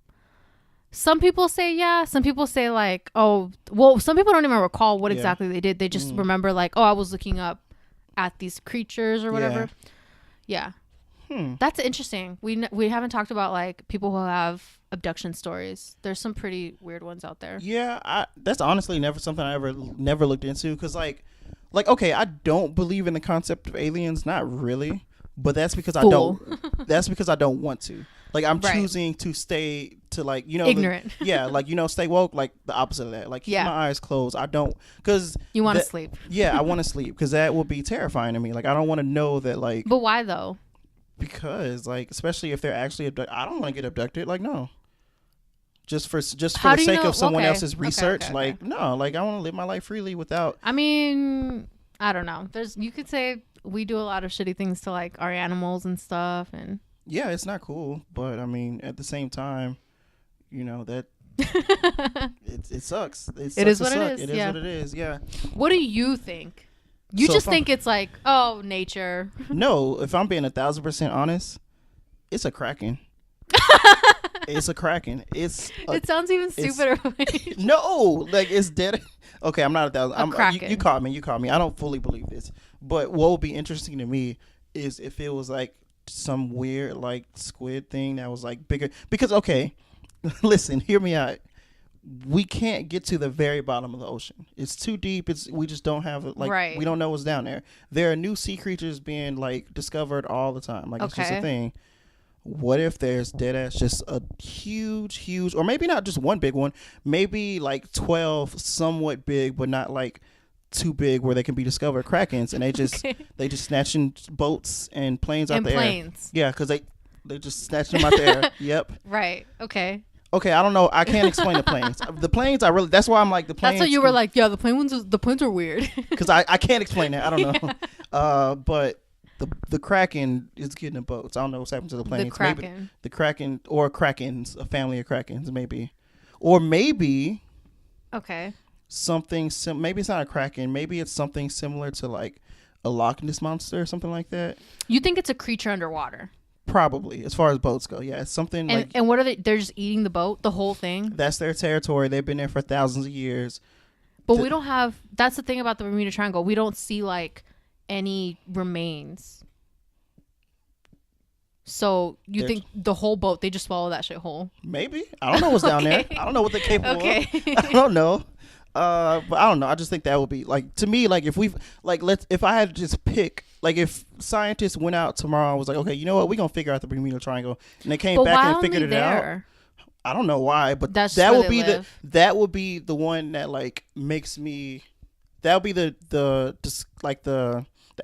Some people say yeah. Some people say like oh well. Some people don't even recall what exactly they did. They just remember like oh I was looking up at these creatures or whatever. Yeah. That's interesting. We haven't talked about like people who have abduction stories. There's some pretty weird ones out there. Yeah, that's honestly never something I never looked into because like okay, I don't believe in the concept of aliens, not really, but that's because I don't. That's because I don't want to. Like I'm choosing to stay to like ignorant. Stay woke. Like the opposite of that. Like keep my eyes closed. I don't because you want to sleep. Yeah, I want to sleep because that would be terrifying to me. Like I don't want to know that like. But why though? Because like especially if they're actually abducted, I don't want to get abducted. Like no. Just for the sake of someone else's research, okay. Like no, like I want to live my life freely without. I mean, I don't know. You could say we do a lot of shitty things to like our animals and stuff, and yeah, it's not cool. But I mean, at the same time, that it sucks. It is what it is. It is what it is. Yeah. What do you think? You just think it's like nature. No, if I'm being 1,000% honest, it's a kraken. It's a kraken. It sounds even stupider. No, like it's dead. Okay, I'm not 1,000. Kraken. You caught me. I don't fully believe this. But what would be interesting to me is if it was like some weird like squid thing that was like bigger. Because okay, listen, hear me out. We can't get to the very bottom of the ocean. It's too deep. We just don't have we don't know what's down there. There are new sea creatures being like discovered all the time. Like it's just a thing. What if there's dead ass just a huge, or maybe not just one big one, maybe like 12 somewhat big, but not like too big where they can be discovered krakens, and they just snatching boats and planes out there. Yeah, because they just snatching them out there. Yep. Right. Okay. Okay, I don't know. I can't explain the planes. The planes, that's why I'm like the planes. That's what you were like. Yeah, the planes are weird. Because I can't explain that. I don't know. But. The kraken is getting the boats. I don't know what's happened to the planes. The kraken. Maybe the kraken or krakens, a family of krakens, maybe, or maybe. Okay. Something maybe it's not a kraken. Maybe it's something similar to like a Loch Ness monster or something like that. You think it's a creature underwater? Probably, as far as boats go. Yeah, it's something like. And what are they? They're just eating the boat, the whole thing. That's their territory. They've been there for thousands of years. But we don't have. That's the thing about the Bermuda Triangle. We don't see like. Any remains. So you think the whole boat they just swallow that shit whole? Maybe. I don't know what's down there. I don't know what they're capable of. I don't know. But I don't know. I just think that would be like to me like if if I had to just pick like if scientists went out tomorrow and was like okay you know what we're gonna figure out the Bermuda Triangle and they came back and figured it out. I don't know why, but that would be the one that like makes me. That would be the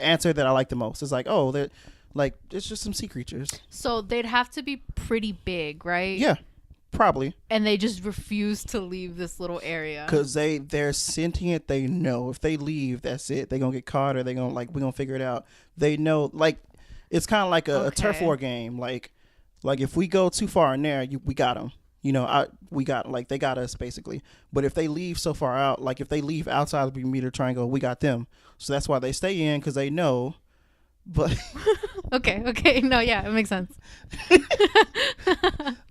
answer that I like the most. It's like, oh, they're like it's just some sea creatures. So they'd have to be pretty big, right? Yeah, probably. And they just refuse to leave this little area because they're sentient. They know if they leave, that's it. They're gonna get caught, or they're gonna we're gonna figure it out. They know, like it's kind of like a turf war game. Like if we go too far in there, we got them. They got us basically. But if they leave so far out, like if they leave outside the Bermuda Triangle, we got them. So that's why they stay in because they know. But okay, no, yeah, it makes sense.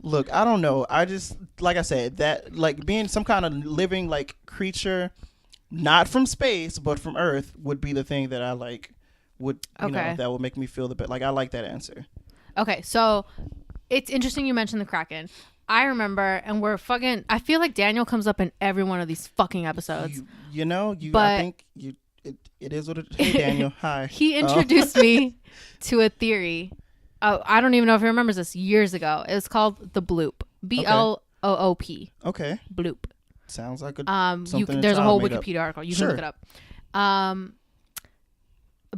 Look, I don't know. I just, like I said, that like being some kind of living like creature, not from space but from Earth, would be the thing that I like. Would you know that would make me feel the bit like I like that answer. Okay, so it's interesting you mentioned the Kraken. I remember, and we're fucking. I feel like Daniel comes up in every one of these fucking episodes. I think it is what it. Hey, Daniel, hi. He introduced me to a theory. Oh, I don't even know if he remembers this. Years ago, it was called the Bloop. Bloop. Okay. Bloop. Sounds like a there's a whole Wikipedia article. You can look it up.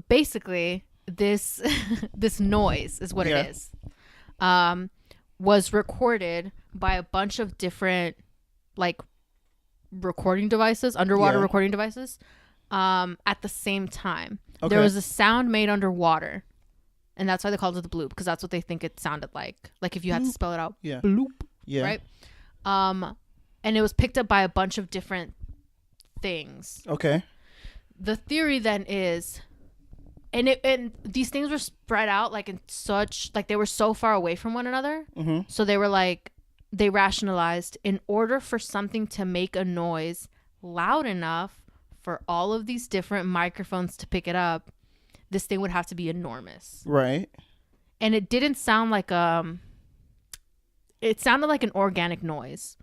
Basically, this this noise is what it is. Was recorded by a bunch of different like recording devices, underwater recording devices, at the same time. Okay. There was a sound made underwater, and that's why they called it the bloop, because that's what they think it sounded like if you had to spell it out. Bloop. Right. And it was picked up by a bunch of different things. Okay. The theory then is, and these things were spread out like in such, like they were so far away from one another. Mm-hmm. So they were like, they rationalized, in order for something to make a noise loud enough for all of these different microphones to pick it up, this thing would have to be enormous. Right. And it didn't sound like it sounded like an organic noise.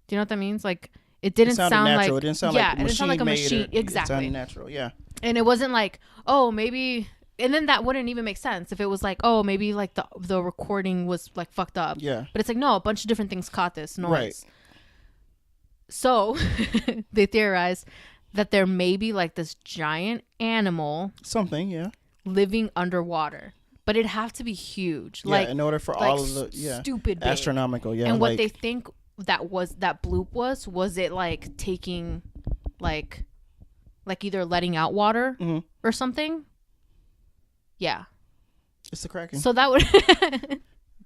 Do you know what that means? Like it didn't sound natural. like, it didn't sound like it didn't sound like a machine. Exactly. It sounded natural. Yeah. And it wasn't like, oh, maybe, and then that wouldn't even make sense if it was like, oh, maybe like the recording was like fucked up. Yeah. But it's like, no, a bunch of different things caught this noise. Right. So they theorized that there may be like this giant animal. Something, yeah. Living underwater. But it'd have to be huge. Yeah, like, in order for all of the, stupid big. Astronomical, yeah. And what they think that bloop was it like taking like either letting out water or something. Yeah. It's the Kraken. So that would...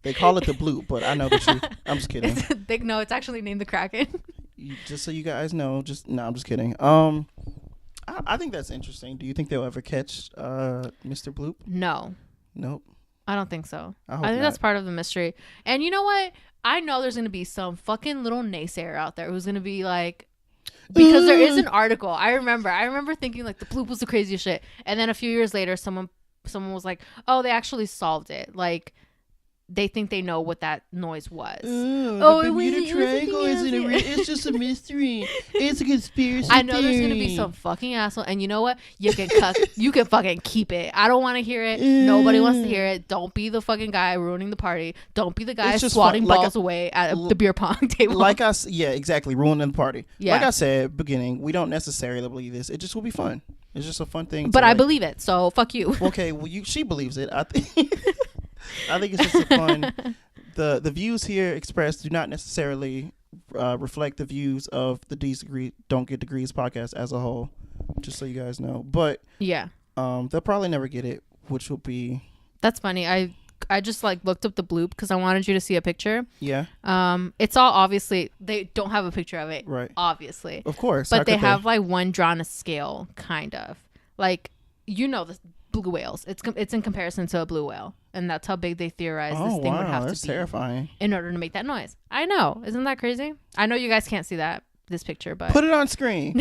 They call it the Bloop, but I know the truth. I'm just kidding. It's actually named the Kraken. Just so you guys know, I'm just kidding. I think that's interesting. Do you think they'll ever catch Mr. Bloop? No. Nope. I don't think so. I think that's part of the mystery. And you know what? I know there's going to be some fucking little naysayer out there who's going to be like, because there is an article. I remember thinking like the Bloop was the craziest shit. And then a few years later, someone was like, oh, they actually solved it. Like, they think they know what that noise was. The Bermuda Triangle it's just a mystery. It's a conspiracy I know theory. There's gonna be some fucking asshole, and you know what? You can fucking keep it. I don't want to hear it. Nobody wants to hear it. Don't be the fucking guy ruining the party. Don't be the guy swatting balls away at the beer pong table. Exactly, ruining the party. Yeah. Like I said, beginning, we don't necessarily believe this. It just will be fun. It's just a fun thing. But I believe it, so fuck you. Okay, well, she believes it. I think it's just a fun. The views here expressed do not necessarily reflect the views of the Don't Get Degrees podcast as a whole. Just so you guys know, but yeah, they'll probably never get it, which will be. That's funny. I just like looked up the Bloop because I wanted you to see a picture. Yeah. It's all obviously they don't have a picture of it. Right. Obviously. Of course. But they have like one drawn a scale, kind of like the blue whales. It's in comparison to a blue whale, and that's how big they theorize this thing would have to be. Terrifying. In order to make that noise. I know, isn't that crazy? I know you guys can't see this picture, but put it on screen.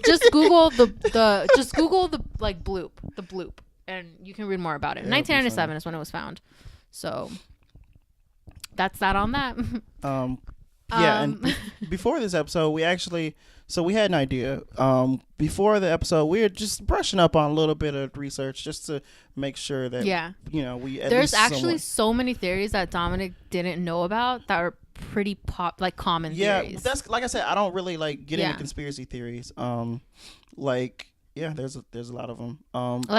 Just Google the like Bloop, and you can read more about it. 1997 is when it was found. So that's that on that. And before this episode, we had an idea. Before the episode, we were just brushing up on a little bit of research just to make sure that there's actually so many theories that Dominic didn't know about that are pretty common theories. Yeah, that's like I said, I don't really like get into conspiracy theories. There's a lot of them.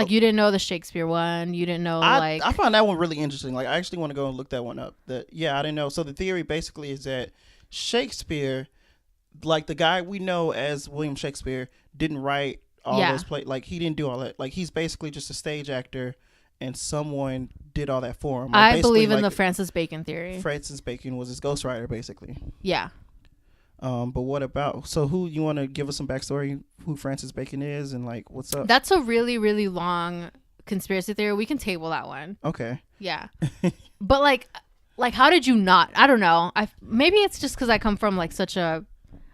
You didn't know the Shakespeare one. You didn't know I found that one really interesting. Like I actually want to go and look that one up. I didn't know. So the theory basically is that Shakespeare, like the guy we know as William Shakespeare, didn't write all those plays. Like he didn't do all that. Like he's basically just a stage actor, and someone did all that for him. Like, I believe in the Francis Bacon theory. Francis Bacon was his ghostwriter, basically. Yeah. But what about, so who, you want to give us some backstory who Francis Bacon is and like what's up? That's a really, really long conspiracy theory. We can table that one. Okay. Yeah. But like Like, how did you not? I don't know. Maybe it's just because I come from like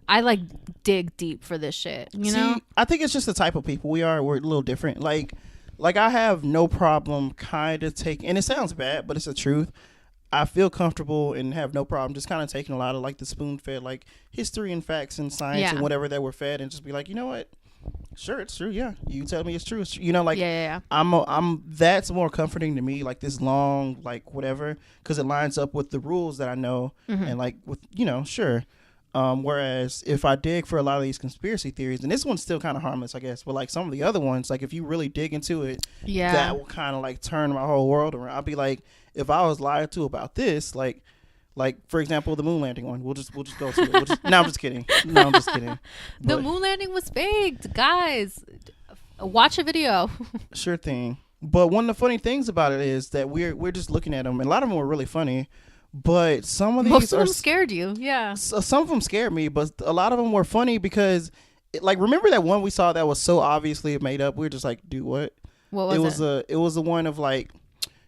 I like dig deep for this shit. You know? I think it's just the type of people we are. We're a little different. Like I have no problem kind of taking, and it sounds bad, but it's the truth. I feel comfortable and have no problem just kind of taking a lot of like the spoon fed like history and facts and science and whatever that we're fed, and just be like, you know what? Sure, it's true. Yeah, you tell me it's true. It's true. You know, like I'm that's more comforting to me. Like this long, like whatever, because it lines up with the rules that I know, and like with sure. Whereas if I dig for a lot of these conspiracy theories, and this one's still kind of harmless, I guess, but like some of the other ones, like if you really dig into it, that will kind of like turn my whole world around. I'll be like, if I was lied to about this, like for example, the moon landing one, we'll just go to it. No, I'm just kidding. The moon landing was faked, guys. Watch a video. Sure thing. But one of the funny things about it is that we're just looking at them, and a lot of them were really funny. But some of these most of them scared you. Yeah. Some of them scared me, but a lot of them were funny because, like, remember that one we saw that was so obviously made up? We were just like, dude, what? What was it? It was the one of like,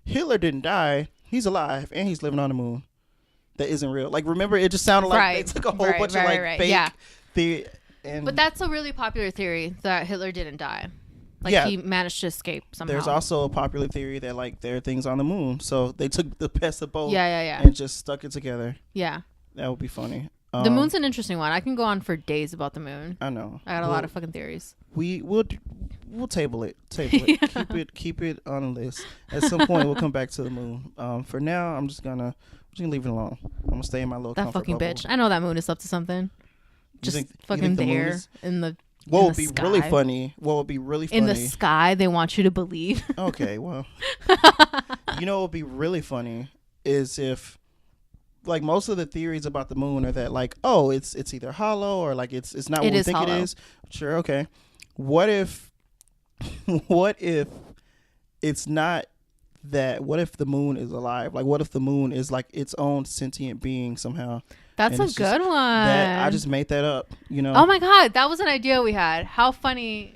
Hitler didn't die. He's alive and he's living on the moon. That isn't real. Like, remember, it just sounded like they took a whole bunch of like fake theory. But that's a really popular theory that Hitler didn't die. Like he managed to escape somehow. There's also a popular theory that like there are things on the moon, so they took the best of both, and just stuck it together. Yeah, that would be funny. The moon's an interesting one. I can go on for days about the moon. I know. I got a lot of fucking theories. We'll table it. Keep it on the list. At some point, we'll come back to the moon. For now, I'm just gonna leave it alone. I'm gonna stay in my little comfort fucking bubble. bitch. I know that moon is up to something. Just fucking there in the. What would be really funny? In the sky, they want you to believe. Okay, well, what would be really funny is if, like, most of the theories about the moon are that, like, oh, it's either hollow or like it's not what we think hollow. It is. Sure, okay. What if it's not that? What if the moon is alive? Like, what if the moon is like its own sentient being somehow? That's a good one. I just made that up, Oh my God, that was an idea we had. How funny.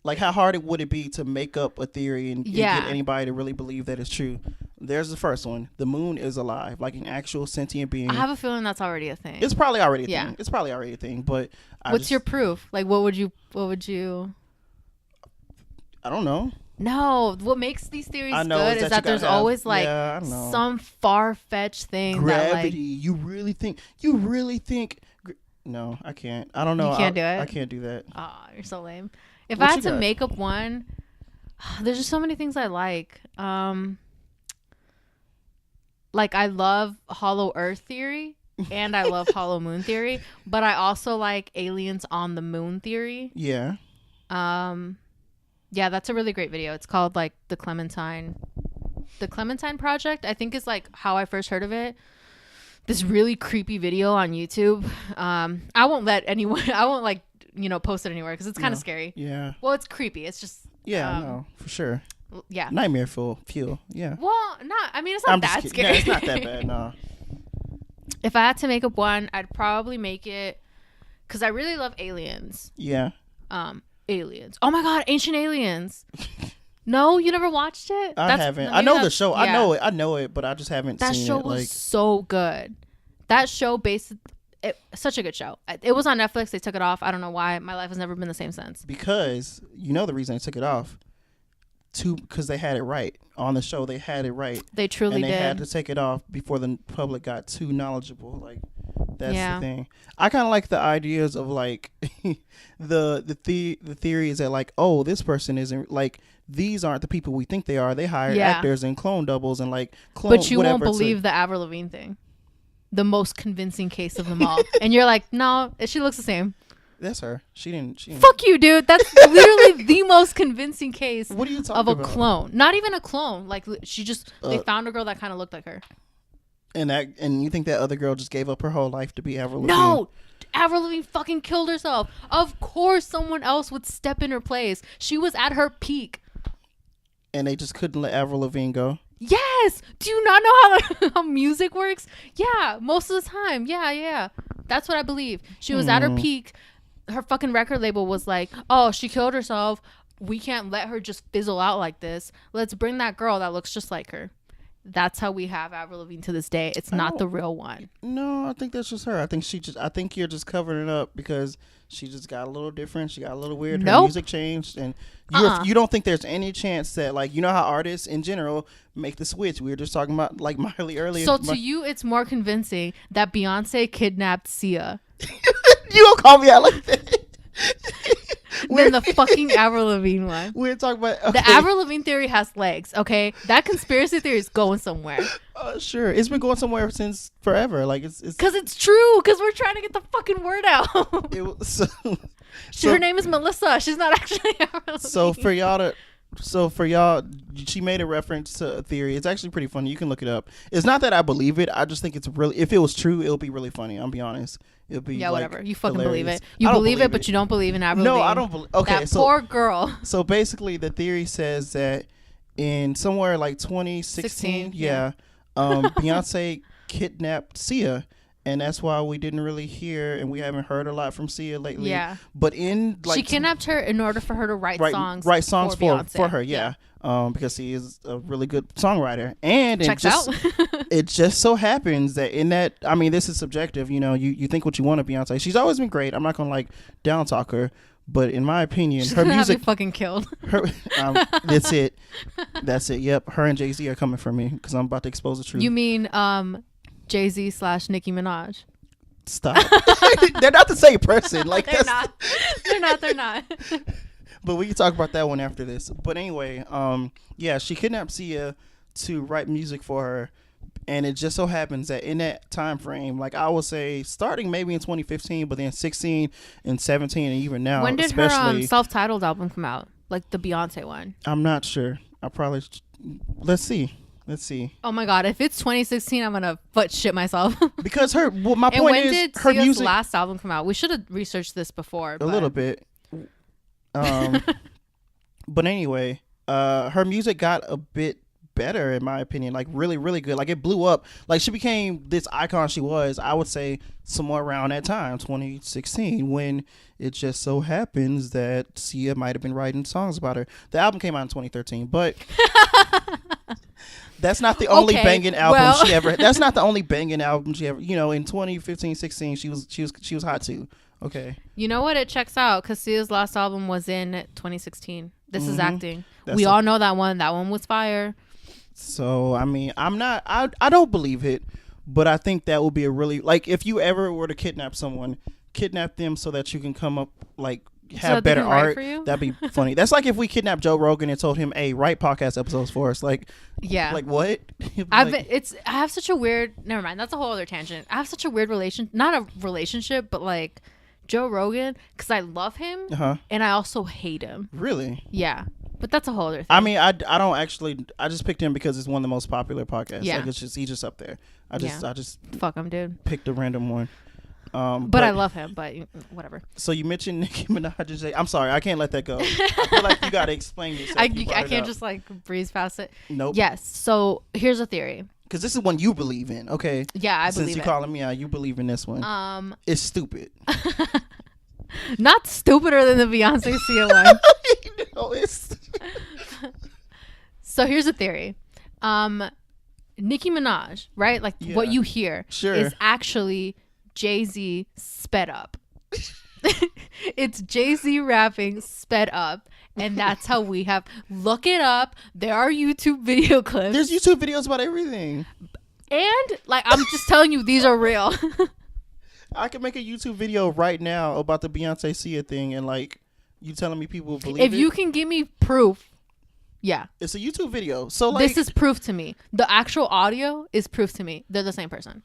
Like, how hard would it be to make up a theory and get anybody to really believe that it's true? There's the first one. The moon is alive, like an actual sentient being. I have a feeling that's already a thing. It's probably already a thing. It's probably already a thing, but what's your proof? Like, what would you I don't know. No, what makes these theories good is that there's always like some far-fetched thing. Gravity. That, like, you really think? No, I can't. I don't know. You can't do it. I can't do that. Oh, you're so lame. If I had to make up one, there's just so many things I like. Like, I love Hollow Earth theory and I love Hollow Moon theory, but I also like aliens on the moon theory. Yeah. Yeah, that's a really great video. It's called like the Clementine Project, I think, is like how I first heard of it. This really creepy video on YouTube. I won't like, post it anywhere because it's kind of scary. Yeah. Well, it's creepy. It's just. Yeah, no, for sure. Yeah. Nightmare fuel. Yeah. Well, it's not that scary. Yeah, it's not that bad, no. If I had to make up one, I'd probably make it because I really love aliens. Yeah. Aliens. Oh my God, Ancient Aliens. No, you never watched it? I haven't. I know the show. Yeah. I know it, but I just haven't seen it. That show was so good. That show such a good show. It was on Netflix. They took it off. I don't know why. My life has never been the same since. Because the reason they took it off. Because they had it right on the show. They had it right. They truly did. And they had to take it off before the public got too knowledgeable. Like, that's the thing. I kind of like the ideas of like the theories that like, oh, this person isn't like, these aren't the people we think they are. They hired actors and clone doubles and like clone. But you won't believe the Avril Lavigne thing, the most convincing case of them all. And you're like, no, she looks the same. That's her. She didn't. Fuck you, dude. That's literally the most convincing case what are you talking of a clone. Not even a clone. Like, she just they found a girl that kind of looked like her. And you think that other girl just gave up her whole life to be Avril Lavigne? No, Avril Lavigne fucking killed herself. Of course, someone else would step in her place. She was at her peak, and they just couldn't let Avril Lavigne go. Yes. Do you not know how music works? Yeah, most of the time. Yeah. That's what I believe. She was at her peak. Her fucking record label was like, oh, she killed herself. We can't let her just fizzle out like this. Let's bring that girl that looks just like her. that's how we have Avril Lavigne to this day. It's not the real one. No, I think that's just her. I think you're just covering it up because she just got a little different. She got a little weird. Her music changed, and you don't think there's any chance that, like, you know how artists in general make the switch. We were just talking about like Miley earlier. So to you, it's more convincing that Beyonce kidnapped Sia. You don't call me out like that. Than the fucking Avril Lavigne one. We're talking about the Avril Lavigne theory has legs. Okay, that conspiracy theory is going somewhere. Sure, it's been going somewhere since forever. Like it's because it's true. Because we're trying to get the fucking word out. Her name is Melissa. She's not actually Avril Lavigne. So for y'all, she made a reference to a theory. It's actually pretty funny. You can look it up. It's not that I believe it. I just think it's really. If it was true, it'll be really funny. I'll be honest. It'll be whatever. You fucking hilarious. believe it. You believe it, but you don't believe in Avril Lavigne. No, I don't believe. Okay, that poor girl. So basically, the theory says that in somewhere like 2016, Beyonce kidnapped Sia. And that's why we didn't really hear, and we haven't heard a lot from Sia lately. Yeah. But she kidnapped her in order for her to write songs for her. Yeah. Because she is a really good songwriter, and it just so happens that in that, I mean, this is subjective. You know, you think what you want of Beyonce. She's always been great. I'm not gonna down talk her, but in my opinion, her music fucking killed. That's it. Yep. Her and Jay-Z are coming for me because I'm about to expose the truth. You mean Jay-Z / Nicki Minaj? Stop. They're not the same person. Like they're not. They're not. But we can talk about that one after this. But anyway, she kidnapped Sia to write music for her, and it just so happens that in that time frame, like I would say, starting maybe in 2015, but then 16 and 17, and even now. When did her self-titled album come out? Like the Beyonce one? I'm not sure. Let's see. Oh my god! If it's 2016, I'm gonna shit myself. Because my point is, when did her Sia's last album come out? We should have researched this before. A little bit. But anyway, her music got a bit better in my opinion. Like really, really good. Like it blew up. Like she became this icon she was. I would say somewhere around that time, 2016, when it just so happens that Sia might have been writing songs about her. The album came out in 2013, but. That's not the only banging album she ever. That's not the only banging album she ever. You know, in 2015, 16, she was hot too. Okay. You know what? It checks out because Sia's last album was in 2016. This is acting. We all know that one. That one was fire. So I mean, I don't believe it, but I think that would be a really if you ever were to kidnap someone, kidnap them so that you can come up have better art. That'd be funny. That's like if we kidnapped Joe Rogan and told him, "Hey, write podcast episodes for us." Like what? I have such a weird. Never mind. That's a whole other tangent. I have such a weird not a relationship, but like Joe Rogan, because I love him and I also hate him. Really? Yeah, but that's a whole other thing. I mean, I don't actually. I just picked him because it's one of the most popular podcasts. Yeah, like he's just up there. I just fuck him, dude. Picked a random one. But I love him, but whatever. So you mentioned Nicki Minaj and Jay. I'm sorry, I can't let that go. I feel like you got to explain yourself. I can't just breeze past it. Nope. Yes. So here's a theory. Because this is one you believe in, okay? Yeah, I believe it. Since you're calling me out, you believe in this one. It's stupid. Not stupider than the Beyonce Sia one. No, it's. So here's a theory. Nicki Minaj, right? Like what you hear is actually Jay-Z sped up. It's Jay-Z rapping sped up, and that's how we have. Look it up. There are YouTube video clips. There's YouTube videos about everything. And I'm just telling you, these are real. I can make a YouTube video right now about the Beyonce Sia thing, and you telling me people believe it? If you can give me proof. Yeah. It's a YouTube video. So this is proof to me. The actual audio is proof to me. They're the same person.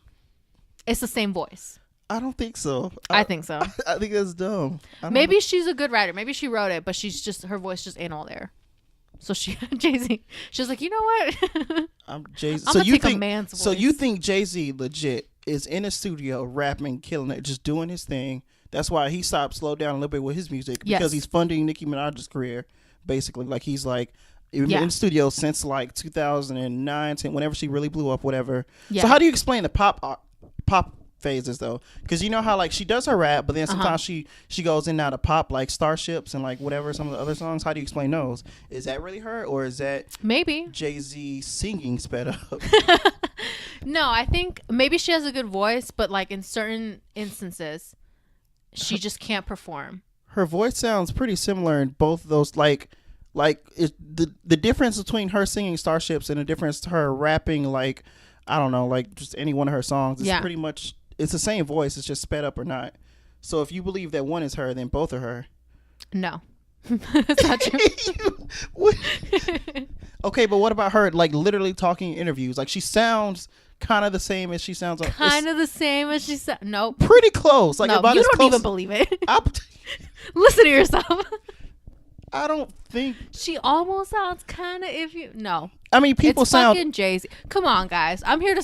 It's the same voice. I don't think so. I think so. I think that's dumb. Maybe she's a good writer. Maybe she wrote it, but her voice just ain't all there. So Jay-Z, she's like, you know what? I'm Jay-Z. I'm gonna take a man's voice. So you think Jay-Z legit is in a studio rapping, killing it, just doing his thing? That's why he slowed down a little bit with his music because he's funding Nicki Minaj's career, basically. He's in the studio since 2009, whenever she really blew up, whatever. Yeah. So how do you explain the pop phases though, because you know how like she does her rap, but then sometimes she goes in and out of pop, like Starships and like whatever some of the other songs. How do you explain those? Is that really her, or is that maybe Jay-Z singing sped up? No, I think maybe she has a good voice, but like in certain instances she just can't perform. Her voice sounds pretty similar in both those, the difference between her singing Starships and the difference to her rapping, like I don't know, like just any one of her songs, it's pretty much, it's the same voice, it's just sped up or not. So if you believe that one is her, then both are her. No. That's not true. Okay, but what about her like literally talking in interviews? Like she sounds kind of the same as she sounds on Nope. Pretty close. Like no, about you as don't close. even believe it. Listen to yourself. I don't think she almost sounds kind of, if you no. I mean, people it's sound fucking Jay-Z. Come on, guys. I'm here to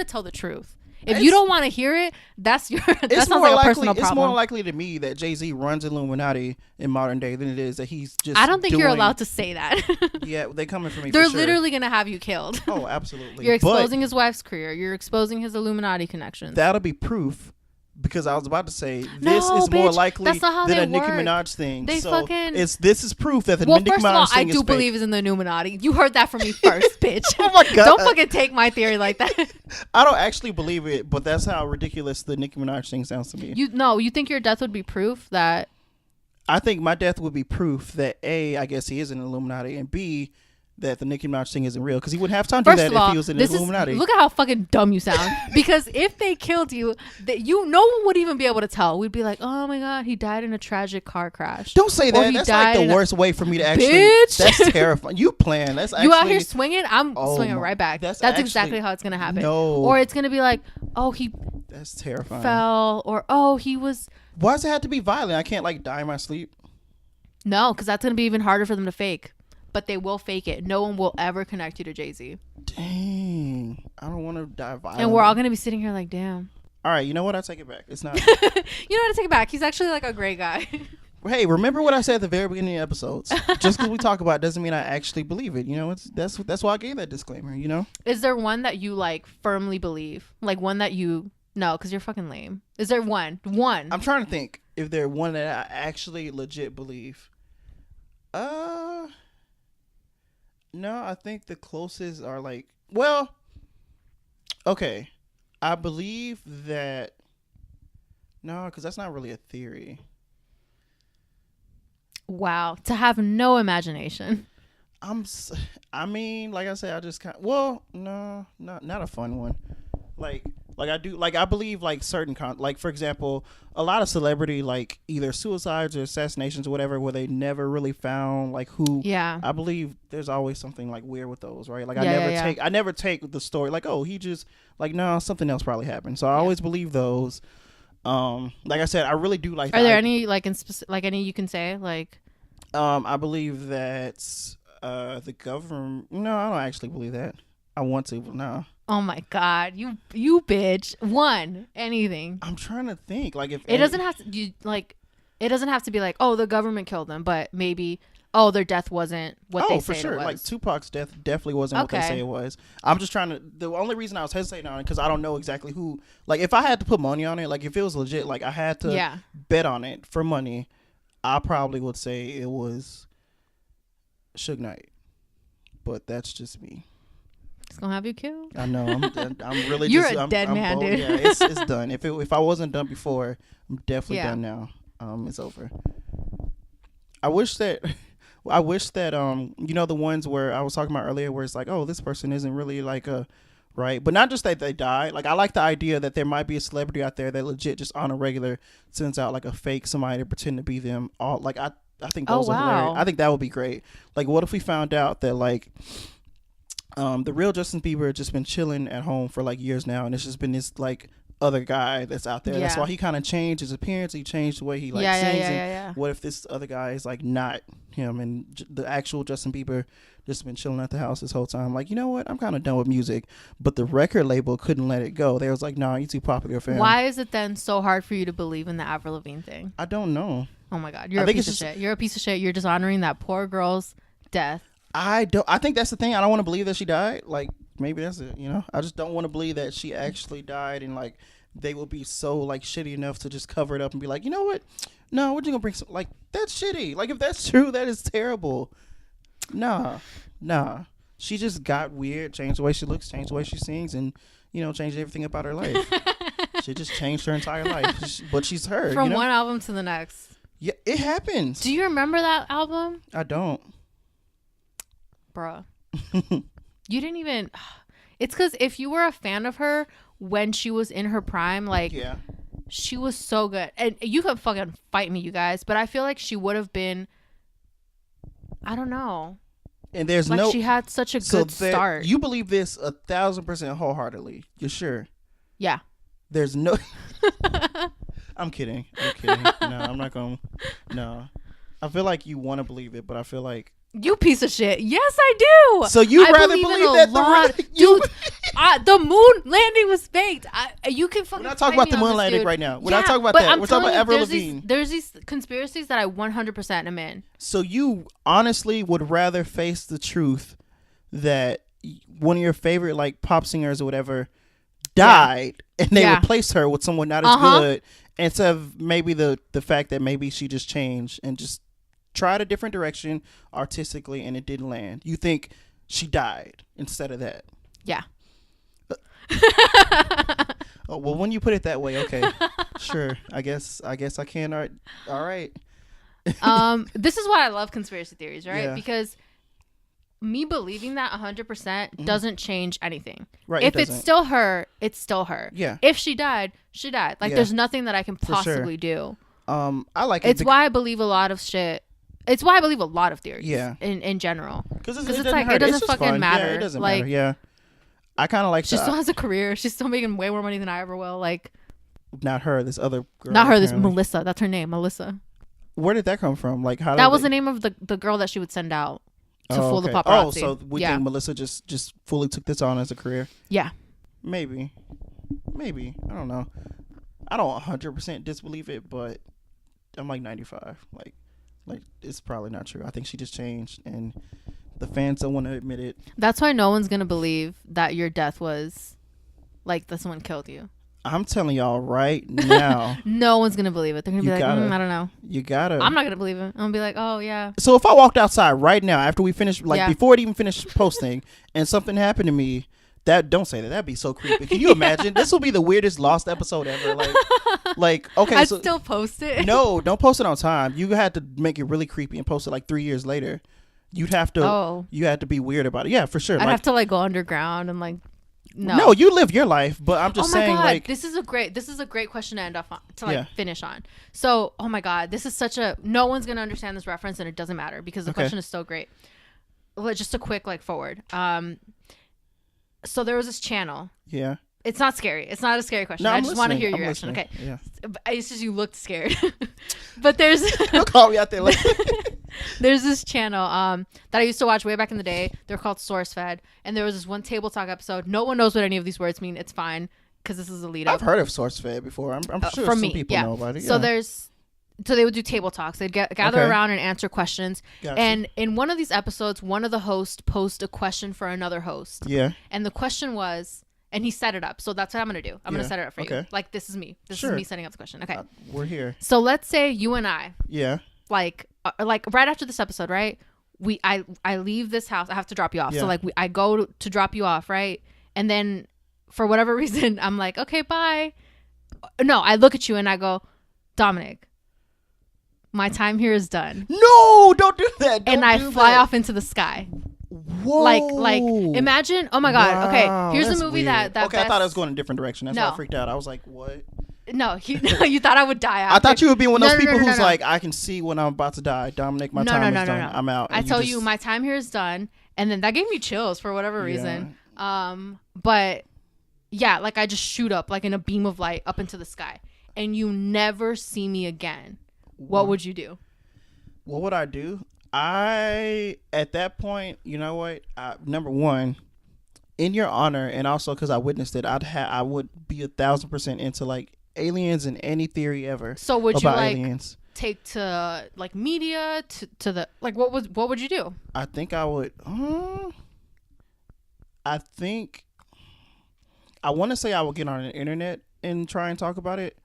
tell the truth. If you don't want to hear it, that sounds like a personal problem. It's more likely to me that Jay-Z runs Illuminati in modern day than it is that he's just. I don't think you're allowed to say that. Yeah, they coming for me. They're for sure. literally gonna have you killed. Oh, absolutely. You're exposing his wife's career. You're exposing his Illuminati connections. That'll be proof. Because I was about to say this is more likely than a Nicki Minaj thing. This is proof that the Nicki Minaj thing is fake. Well, first of all, I do believe it's in the Illuminati. You heard that from me first, bitch. Oh my god! Don't fucking take my theory like that. I don't actually believe it, but that's how ridiculous the Nicki Minaj thing sounds to me. You think your death would be proof that? I think my death would be proof that A, I guess he is an Illuminati, and B, that the Nicki Minaj thing isn't real, because he wouldn't have time to do that if he was in the Illuminati. Look at how fucking dumb you sound. Because if they killed you, no one would even be able to tell. We'd be like, oh my god, he died in a tragic car crash. Don't say that. That's like the worst way for me to actually. Bitch. That's terrifying. You playing? That's actually, you out here swinging. I'm swinging right back. That's exactly how it's gonna happen. No. Or it's gonna be like, oh, he. That's terrifying. Fell, or oh, he was. Why does it have to be violent? I can't like die in my sleep. No, because that's gonna be even harder for them to fake. But they will fake it. No one will ever connect you to Jay-Z. Dang. I don't want to die violently. And we're all going to be sitting here like, damn. All right. You know what? I take it back. It's not. You know what? I take it back. He's actually like a great guy. Hey, remember what I said at the very beginning of episodes. Just because we talk about it doesn't mean I actually believe it. You know, that's why I gave that disclaimer, you know? Is there one that you like firmly believe? Like one that you... No, because you're fucking lame. Is there one? I'm trying to think if there's one that I actually legit believe. No, I think the closest are like, well, okay. I believe that, no, because that's not really a theory. Wow. To have no imagination. I mean, like I said, I just kind of, well, no, not a fun one. Like I do, like I believe like certain like for example, a lot of celebrity like either suicides or assassinations or whatever where they never really found like who. Yeah. I believe there's always something like weird with those, right? Like I never take the story like, oh, he just like, no, something else probably happened. So I always believe those. Like I said, I really do like. Are there any like in like any you can say like? I believe that the government. No, I don't actually believe that. I want to, but no. Oh my god, you bitch! Anything? I'm trying to think. Like if it doesn't have to, it doesn't have to be like, oh, the government killed them, but maybe, oh, their death wasn't what they say it was. Oh, for sure. Like Tupac's death definitely wasn't what they say it was. I'm just trying to. The only reason I was hesitating on it because I don't know exactly who. Like if I had to put money on it, like if it was legit, like I had to bet on it for money, I probably would say it was Suge Knight. But that's just me. It's gonna have you killed. I know. I'm really. You're a dead man, dude. Yeah, it's done. If I wasn't done before, I'm definitely done now. It's over. I wish that you know the ones where I was talking about earlier, where it's like, oh, this person isn't really like a right, but not just that they die. Like I like the idea that there might be a celebrity out there that legit just on a regular sends out like a fake somebody to pretend to be them. All like I think those are hilarious. I think that would be great. Like, what if we found out that like. The real Justin Bieber has just been chilling at home for like years now, and it's just been this like other guy that's out there. That's why he kind of changed his appearance. He changed the way he like sings. Yeah. What if this other guy is like not him, and the actual Justin Bieber just been chilling at the house this whole time? Like, you know what? I'm kind of done with music, but the record label couldn't let it go. They was like, "Nah, you too popular for him." Why is it then so hard for you to believe in the Avril Lavigne thing? I don't know. Oh my god, you're a piece of shit. You're a piece of shit. You're dishonoring that poor girl's death. I think that's the thing. I don't want to believe that she died. Like maybe that's it. You know, I just don't want to believe that she actually died and like they will be so like shitty enough to just cover it up and be like, you know what? No, we're just gonna bring some. Like that's shitty. Like if that's true, that is terrible. Nah. She just got weird, changed the way she looks, changed the way she sings, and changed everything about her life. She just changed her entire life. But she's her. From one album to the next. Yeah, it happens. Do you remember that album? I don't. Bruh. You didn't even... It's because if you were a fan of her when she was in her prime, like... Yeah. She was so good. And you could fucking fight me, you guys. But I feel like she would have been... I don't know. And there's like she had such a good start. You believe this 1,000% wholeheartedly. You're sure? Yeah. There's no... I'm kidding. No, I'm not going to... No. I feel like you want to believe it, but I feel like... You piece of shit. Yes, I do. So you rather believe that dude, the moon landing was faked. You can fucking... We're not talking about the moon landing right now. We're not talking about that. We're talking about Avril Lavigne. There's these conspiracies that I 100% am in. So you honestly would rather face the truth that one of your favorite like pop singers or whatever died and they replaced her with someone not as good, instead of maybe the fact that maybe she just changed and just tried a different direction artistically and it didn't land. You think she died instead of that? Yeah. Oh, well, when you put it that way, okay. Sure. I guess I can. All right. This is why I love conspiracy theories, right? Yeah. Because me believing that 100% doesn't change anything. Right. If it's still her, it's still her. Yeah. If she died, she died. Like there's nothing that I can possibly do. I like it. It's why I believe a lot of shit. It's why I believe a lot of theories. Yeah. In general. Because it's like it doesn't fucking matter. Yeah, it doesn't matter. Yeah. I kind of like. She still has a career. She's still making way more money than I ever will. Like. Not her. This other girl. Not her. Apparently. This Melissa. That's her name, Melissa. Where did that come from? Like how? That was the name of the girl that she would send out to fool the paparazzi. Oh, so we think Melissa just fully took this on as a career? Yeah. Maybe. I don't know. I don't 100% disbelieve it, but I'm like 95. Like it's probably not true. I think she just changed, and the fans don't want to admit it. That's why no one's gonna believe that your death was like that someone killed you. I'm telling y'all right now. No one's gonna believe it. They're gonna be like, I don't know. You gotta. I'm not gonna believe it. I'm gonna be like, oh yeah. So if I walked outside right now after we finished, before it even finished posting, and something happened to me, don't say that. That'd be so creepy. Can you imagine? This will be the weirdest lost episode ever. Like okay, I'd still post it. No, don't post it on time. You had to make it really creepy and post it like 3 years later. You had to be weird about it. Yeah, for sure. I'd have to go underground and like. No, you live your life, but I'm just saying. God, this is a great question to end off on, finish on. So, oh my God, this is no one's gonna understand this reference, and it doesn't matter because the question is so great. Just a quick forward. So there was this channel. Yeah. It's not scary. It's not a scary question. I just want to hear your reaction. Okay. Yeah. It's just you looked scared. But don't call me out there. There's this channel that I used to watch way back in the day. They're called SourceFed, and there was this one table talk episode. No one knows what any of these words mean. It's fine because this is a lead up. I've heard of SourceFed before. I'm sure some people know about it. Yeah. So they would do table talks. They'd gather around and answer questions. Gotcha. And in one of these episodes, one of the hosts posed a question for another host. Yeah. And the question was. And he set it up. So that's what I'm going to do. I'm going to set it up for you. Like, this is me. This is me setting up the question. Okay. We're here. So let's say you and I. Yeah. Like right after this episode, right? I leave this house. I have to drop you off. Yeah. So I go to drop you off, right? And then for whatever reason, I'm like, okay, bye. No, I look at you and I go, Dominic, my time here is done. No, don't do that. And I fly off into the sky. Whoa. Like imagine, oh my God. Wow, okay, here's a movie weird. that okay, I thought I was going a different direction. That's why I freaked out. I was like, what? No, you thought I would die after. I thought you would be one of those people who's like, I can see when I'm about to die. Dominic, my time is done. I'm out. I tell you, my time here is done. And then that gave me chills for whatever reason. But yeah, I just shoot up in a beam of light up into the sky. And you never see me again. What would you do? What would I do? At that point, you know what? Number one, in your honor, and also because I witnessed it, I would be 1,000% into aliens and any theory ever. So would you aliens. Take to media to the what would you do? I think I would. I think I want to say I would get on the internet and try and talk about it.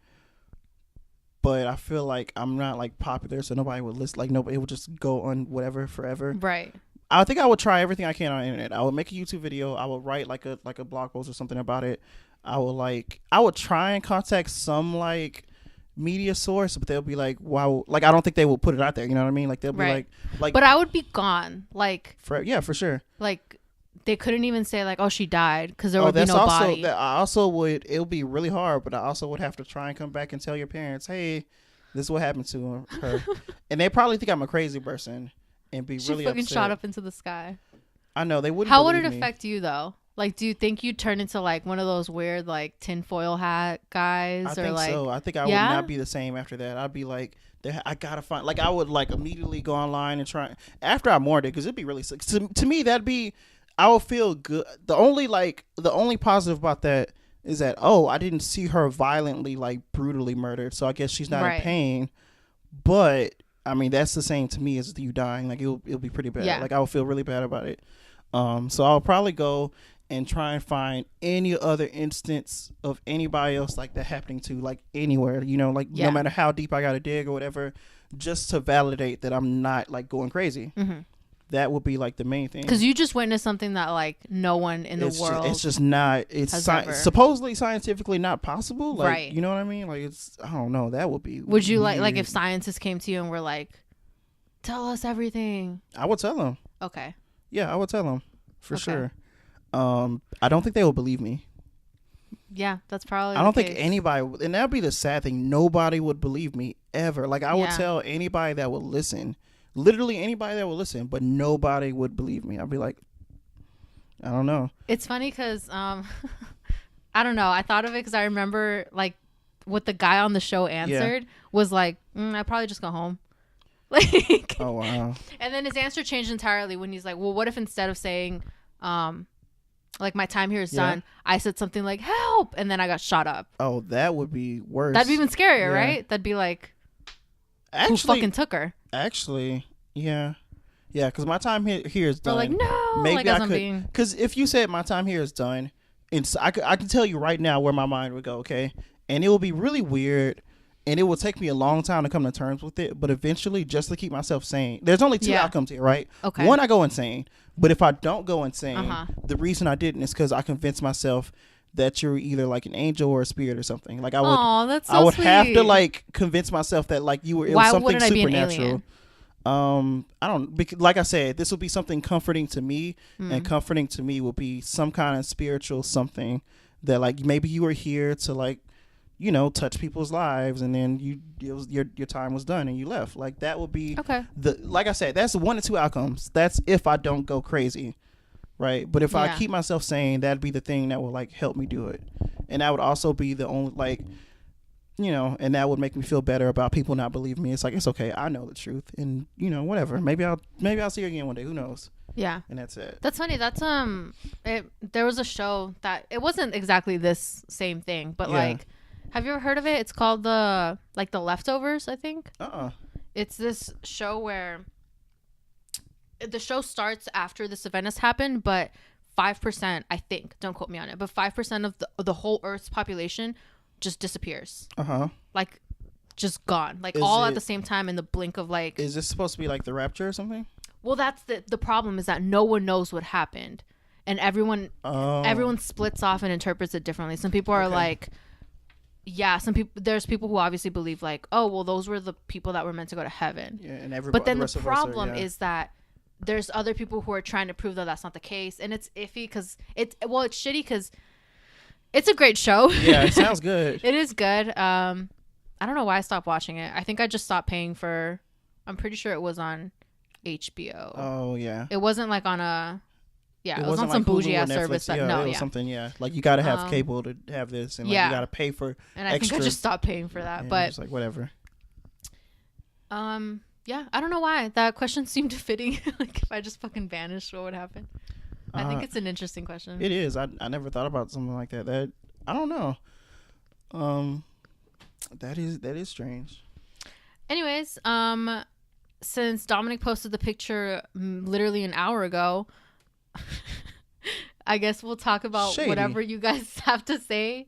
But I feel like I'm not like popular, so nobody would listen. Like nobody would just go on whatever forever. Right. I think I would try everything I can on the internet. I would make a YouTube video. I would write like a blog post or something about it. I would try and contact some like media source, but they'll be like, wow, like I don't think they will put it out there. You know what I mean? Like they'll be like. But I would be gone. Like for sure. Like they couldn't even say like, oh, she died because there would be no body. I also would. It would be really hard, but I also would have to try and come back and tell your parents, hey, this is what happened to her, and they probably think I'm a crazy person. And be she really fucking upset. shot up into the sky. I know they wouldn't. How would it affect you though? Like, do you think you'd turn into like one of those weird like tinfoil hat guys? I think so. I think I would not be the same after that. I'd be like, I gotta find. Like, I would like immediately go online and try after I mourned it because it'd be really sick. To me, that'd be. I would feel good. The only positive about that is that I didn't see her violently like brutally murdered, so I guess she's not in pain. But I mean, that's the same to me as you dying. Like, it'll be pretty bad. Yeah. Like, I will feel really bad about it. So I'll probably go and try and find any other instance of anybody else like that happening to, like, anywhere, you know, like, no matter how deep I got to dig or whatever, just to validate that I'm not, like, going crazy. Mm-hmm. That would be like the main thing. Because you just witnessed something that like no one in the world. It's just not. It's supposedly scientifically not possible. Like, right. You know what I mean? Like I don't know. That would be. Would you like if scientists came to you and were like, "Tell us everything"? I would tell them. Okay. Yeah, I would tell them for sure. I don't think they would believe me. Yeah, that's probably. I don't think anybody, and that'd be the sad thing. Nobody would believe me ever. Like I would tell anybody that would listen. Literally anybody that would listen, but nobody would believe me. I'd be like, I don't know. It's funny because I don't know. I thought of it because I remember like what the guy on the show answered was like, I'd probably just go home. Like, oh wow. And then his answer changed entirely when he's like, well, what if instead of saying, like my time here is done, I said something like help, and then I got shot up. Oh, that would be worse. That'd be even scarier, right? That'd be like, who fucking took her? Actually, yeah, because my time here is done. But like, no, maybe like, I could, because if you said my time here is done, and I can tell you right now where my mind would go, okay, and it will be really weird, and it will take me a long time to come to terms with it, but eventually, just to keep myself sane, there's only two outcomes here, right? Okay. One, I go insane, but if I don't go insane, the reason I didn't is because I convinced myself that you're either like an angel or a spirit or something. Like I would, that's so I would sweet. have to like convince myself that like you were. It was something wouldn't supernatural. I be an alien? I don't. Because, like I said, this will be something comforting to me, and comforting to me will be some kind of spiritual something that like maybe you were here to like, you know, touch people's lives, and then your time was done and you left. Like that would be like I said, that's one of two outcomes. That's if I don't go crazy. Right, but if I keep myself sane, that'd be the thing that will like help me do it, and that would also be the only like, you know, and that would make me feel better about people not believing me. It's like, it's okay, I know the truth, and you know, whatever. Maybe I'll see her again one day. Who knows? Yeah, and that's it. That's funny. That's there was a show that it wasn't exactly this same thing, but like, have you ever heard of it? It's called the Leftovers, I think. It's this show where. The show starts after this event has happened, but 5%, I think, don't quote me on it, but 5% of the whole Earth's population just disappears. Like, just gone. Like, at the same time in the blink of, like... Is this supposed to be, like, the rapture or something? Well, that's the problem is that no one knows what happened. And everyone splits off and interprets it differently. Some people are like... Yeah, there's people who obviously believe, like, oh, well, those were the people that were meant to go to heaven. Yeah, and everybody... But then the problem is that there's other people who are trying to prove that that's not the case, and it's iffy because it's shitty because it's a great show. Yeah, it sounds good. It is good. I don't know why I stopped watching it. I think I just stopped paying for. I'm pretty sure it was on HBO. Oh yeah. It wasn't like on a. Yeah, it was on some bougie ass service. That, no, it was something. Yeah, like you gotta have cable to have this, and like you gotta pay for. And I think I just stopped paying for that, but it's like whatever. Yeah, I don't know why. That question seemed fitting. Like, if I just fucking vanished, what would happen? I think it's an interesting question. It is. I never thought about something like that. That I don't know. That is strange. Anyways, since Dominic posted the picture literally an hour ago, I guess we'll talk about whatever you guys have to say.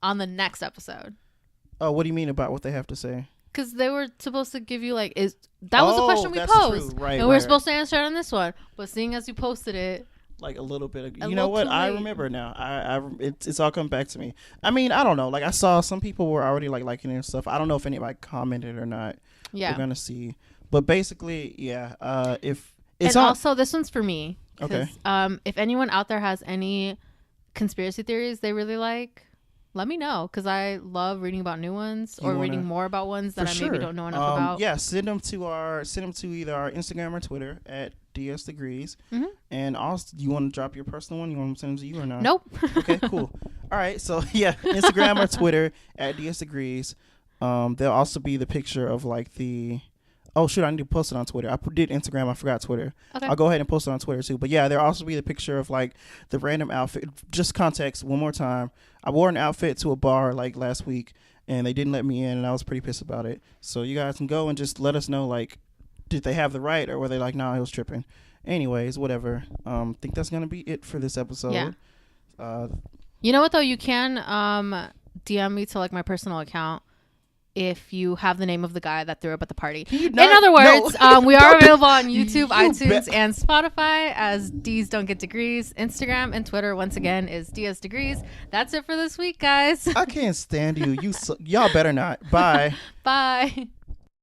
on the next episode. Oh, what do you mean about what they have to say? Because they were supposed to give you like, that was the question we posed, right? And we were supposed to answer it on this one. But seeing as you posted it, like a little bit of, you know what? I remember now. It's all come back to me. I mean, I don't know. Like I saw some people were already like liking it and stuff. I don't know if anybody commented or not. Yeah, we're gonna see. But basically, yeah. If it's and also this one's for me. Okay. If anyone out there has any conspiracy theories they really like, let me know, because I love reading about new ones or reading more about ones that I maybe don't know enough about. Yeah, send them to either our Instagram or Twitter at DS Degrees. Mm-hmm. And also, you want to drop your personal one? You want to send them to you or not? Nope. Okay, cool. All right, so yeah, Instagram or Twitter at DS Degrees. There'll also be the picture of like the. Oh shoot! I need to post it on Twitter. I did Instagram. I forgot Twitter. Okay. I'll go ahead and post it on Twitter too. But yeah, there'll also be the picture of like the random outfit. Just context one more time. I wore an outfit to a bar like last week, and they didn't let me in, and I was pretty pissed about it. So you guys can go and just let us know, like, did they have the right, or were they like, nah, I was tripping. Anyways, whatever. Think that's gonna be it for this episode. Yeah. You know what though? You can DM me to like my personal account if you have the name of the guy that threw up at the party. In other words, we are available on YouTube, iTunes, and Spotify as D's Don't Get Degrees. Instagram and Twitter, once again, is DS Degrees. That's it for this week, guys. I can't stand you. Y'all better not. Bye. Bye.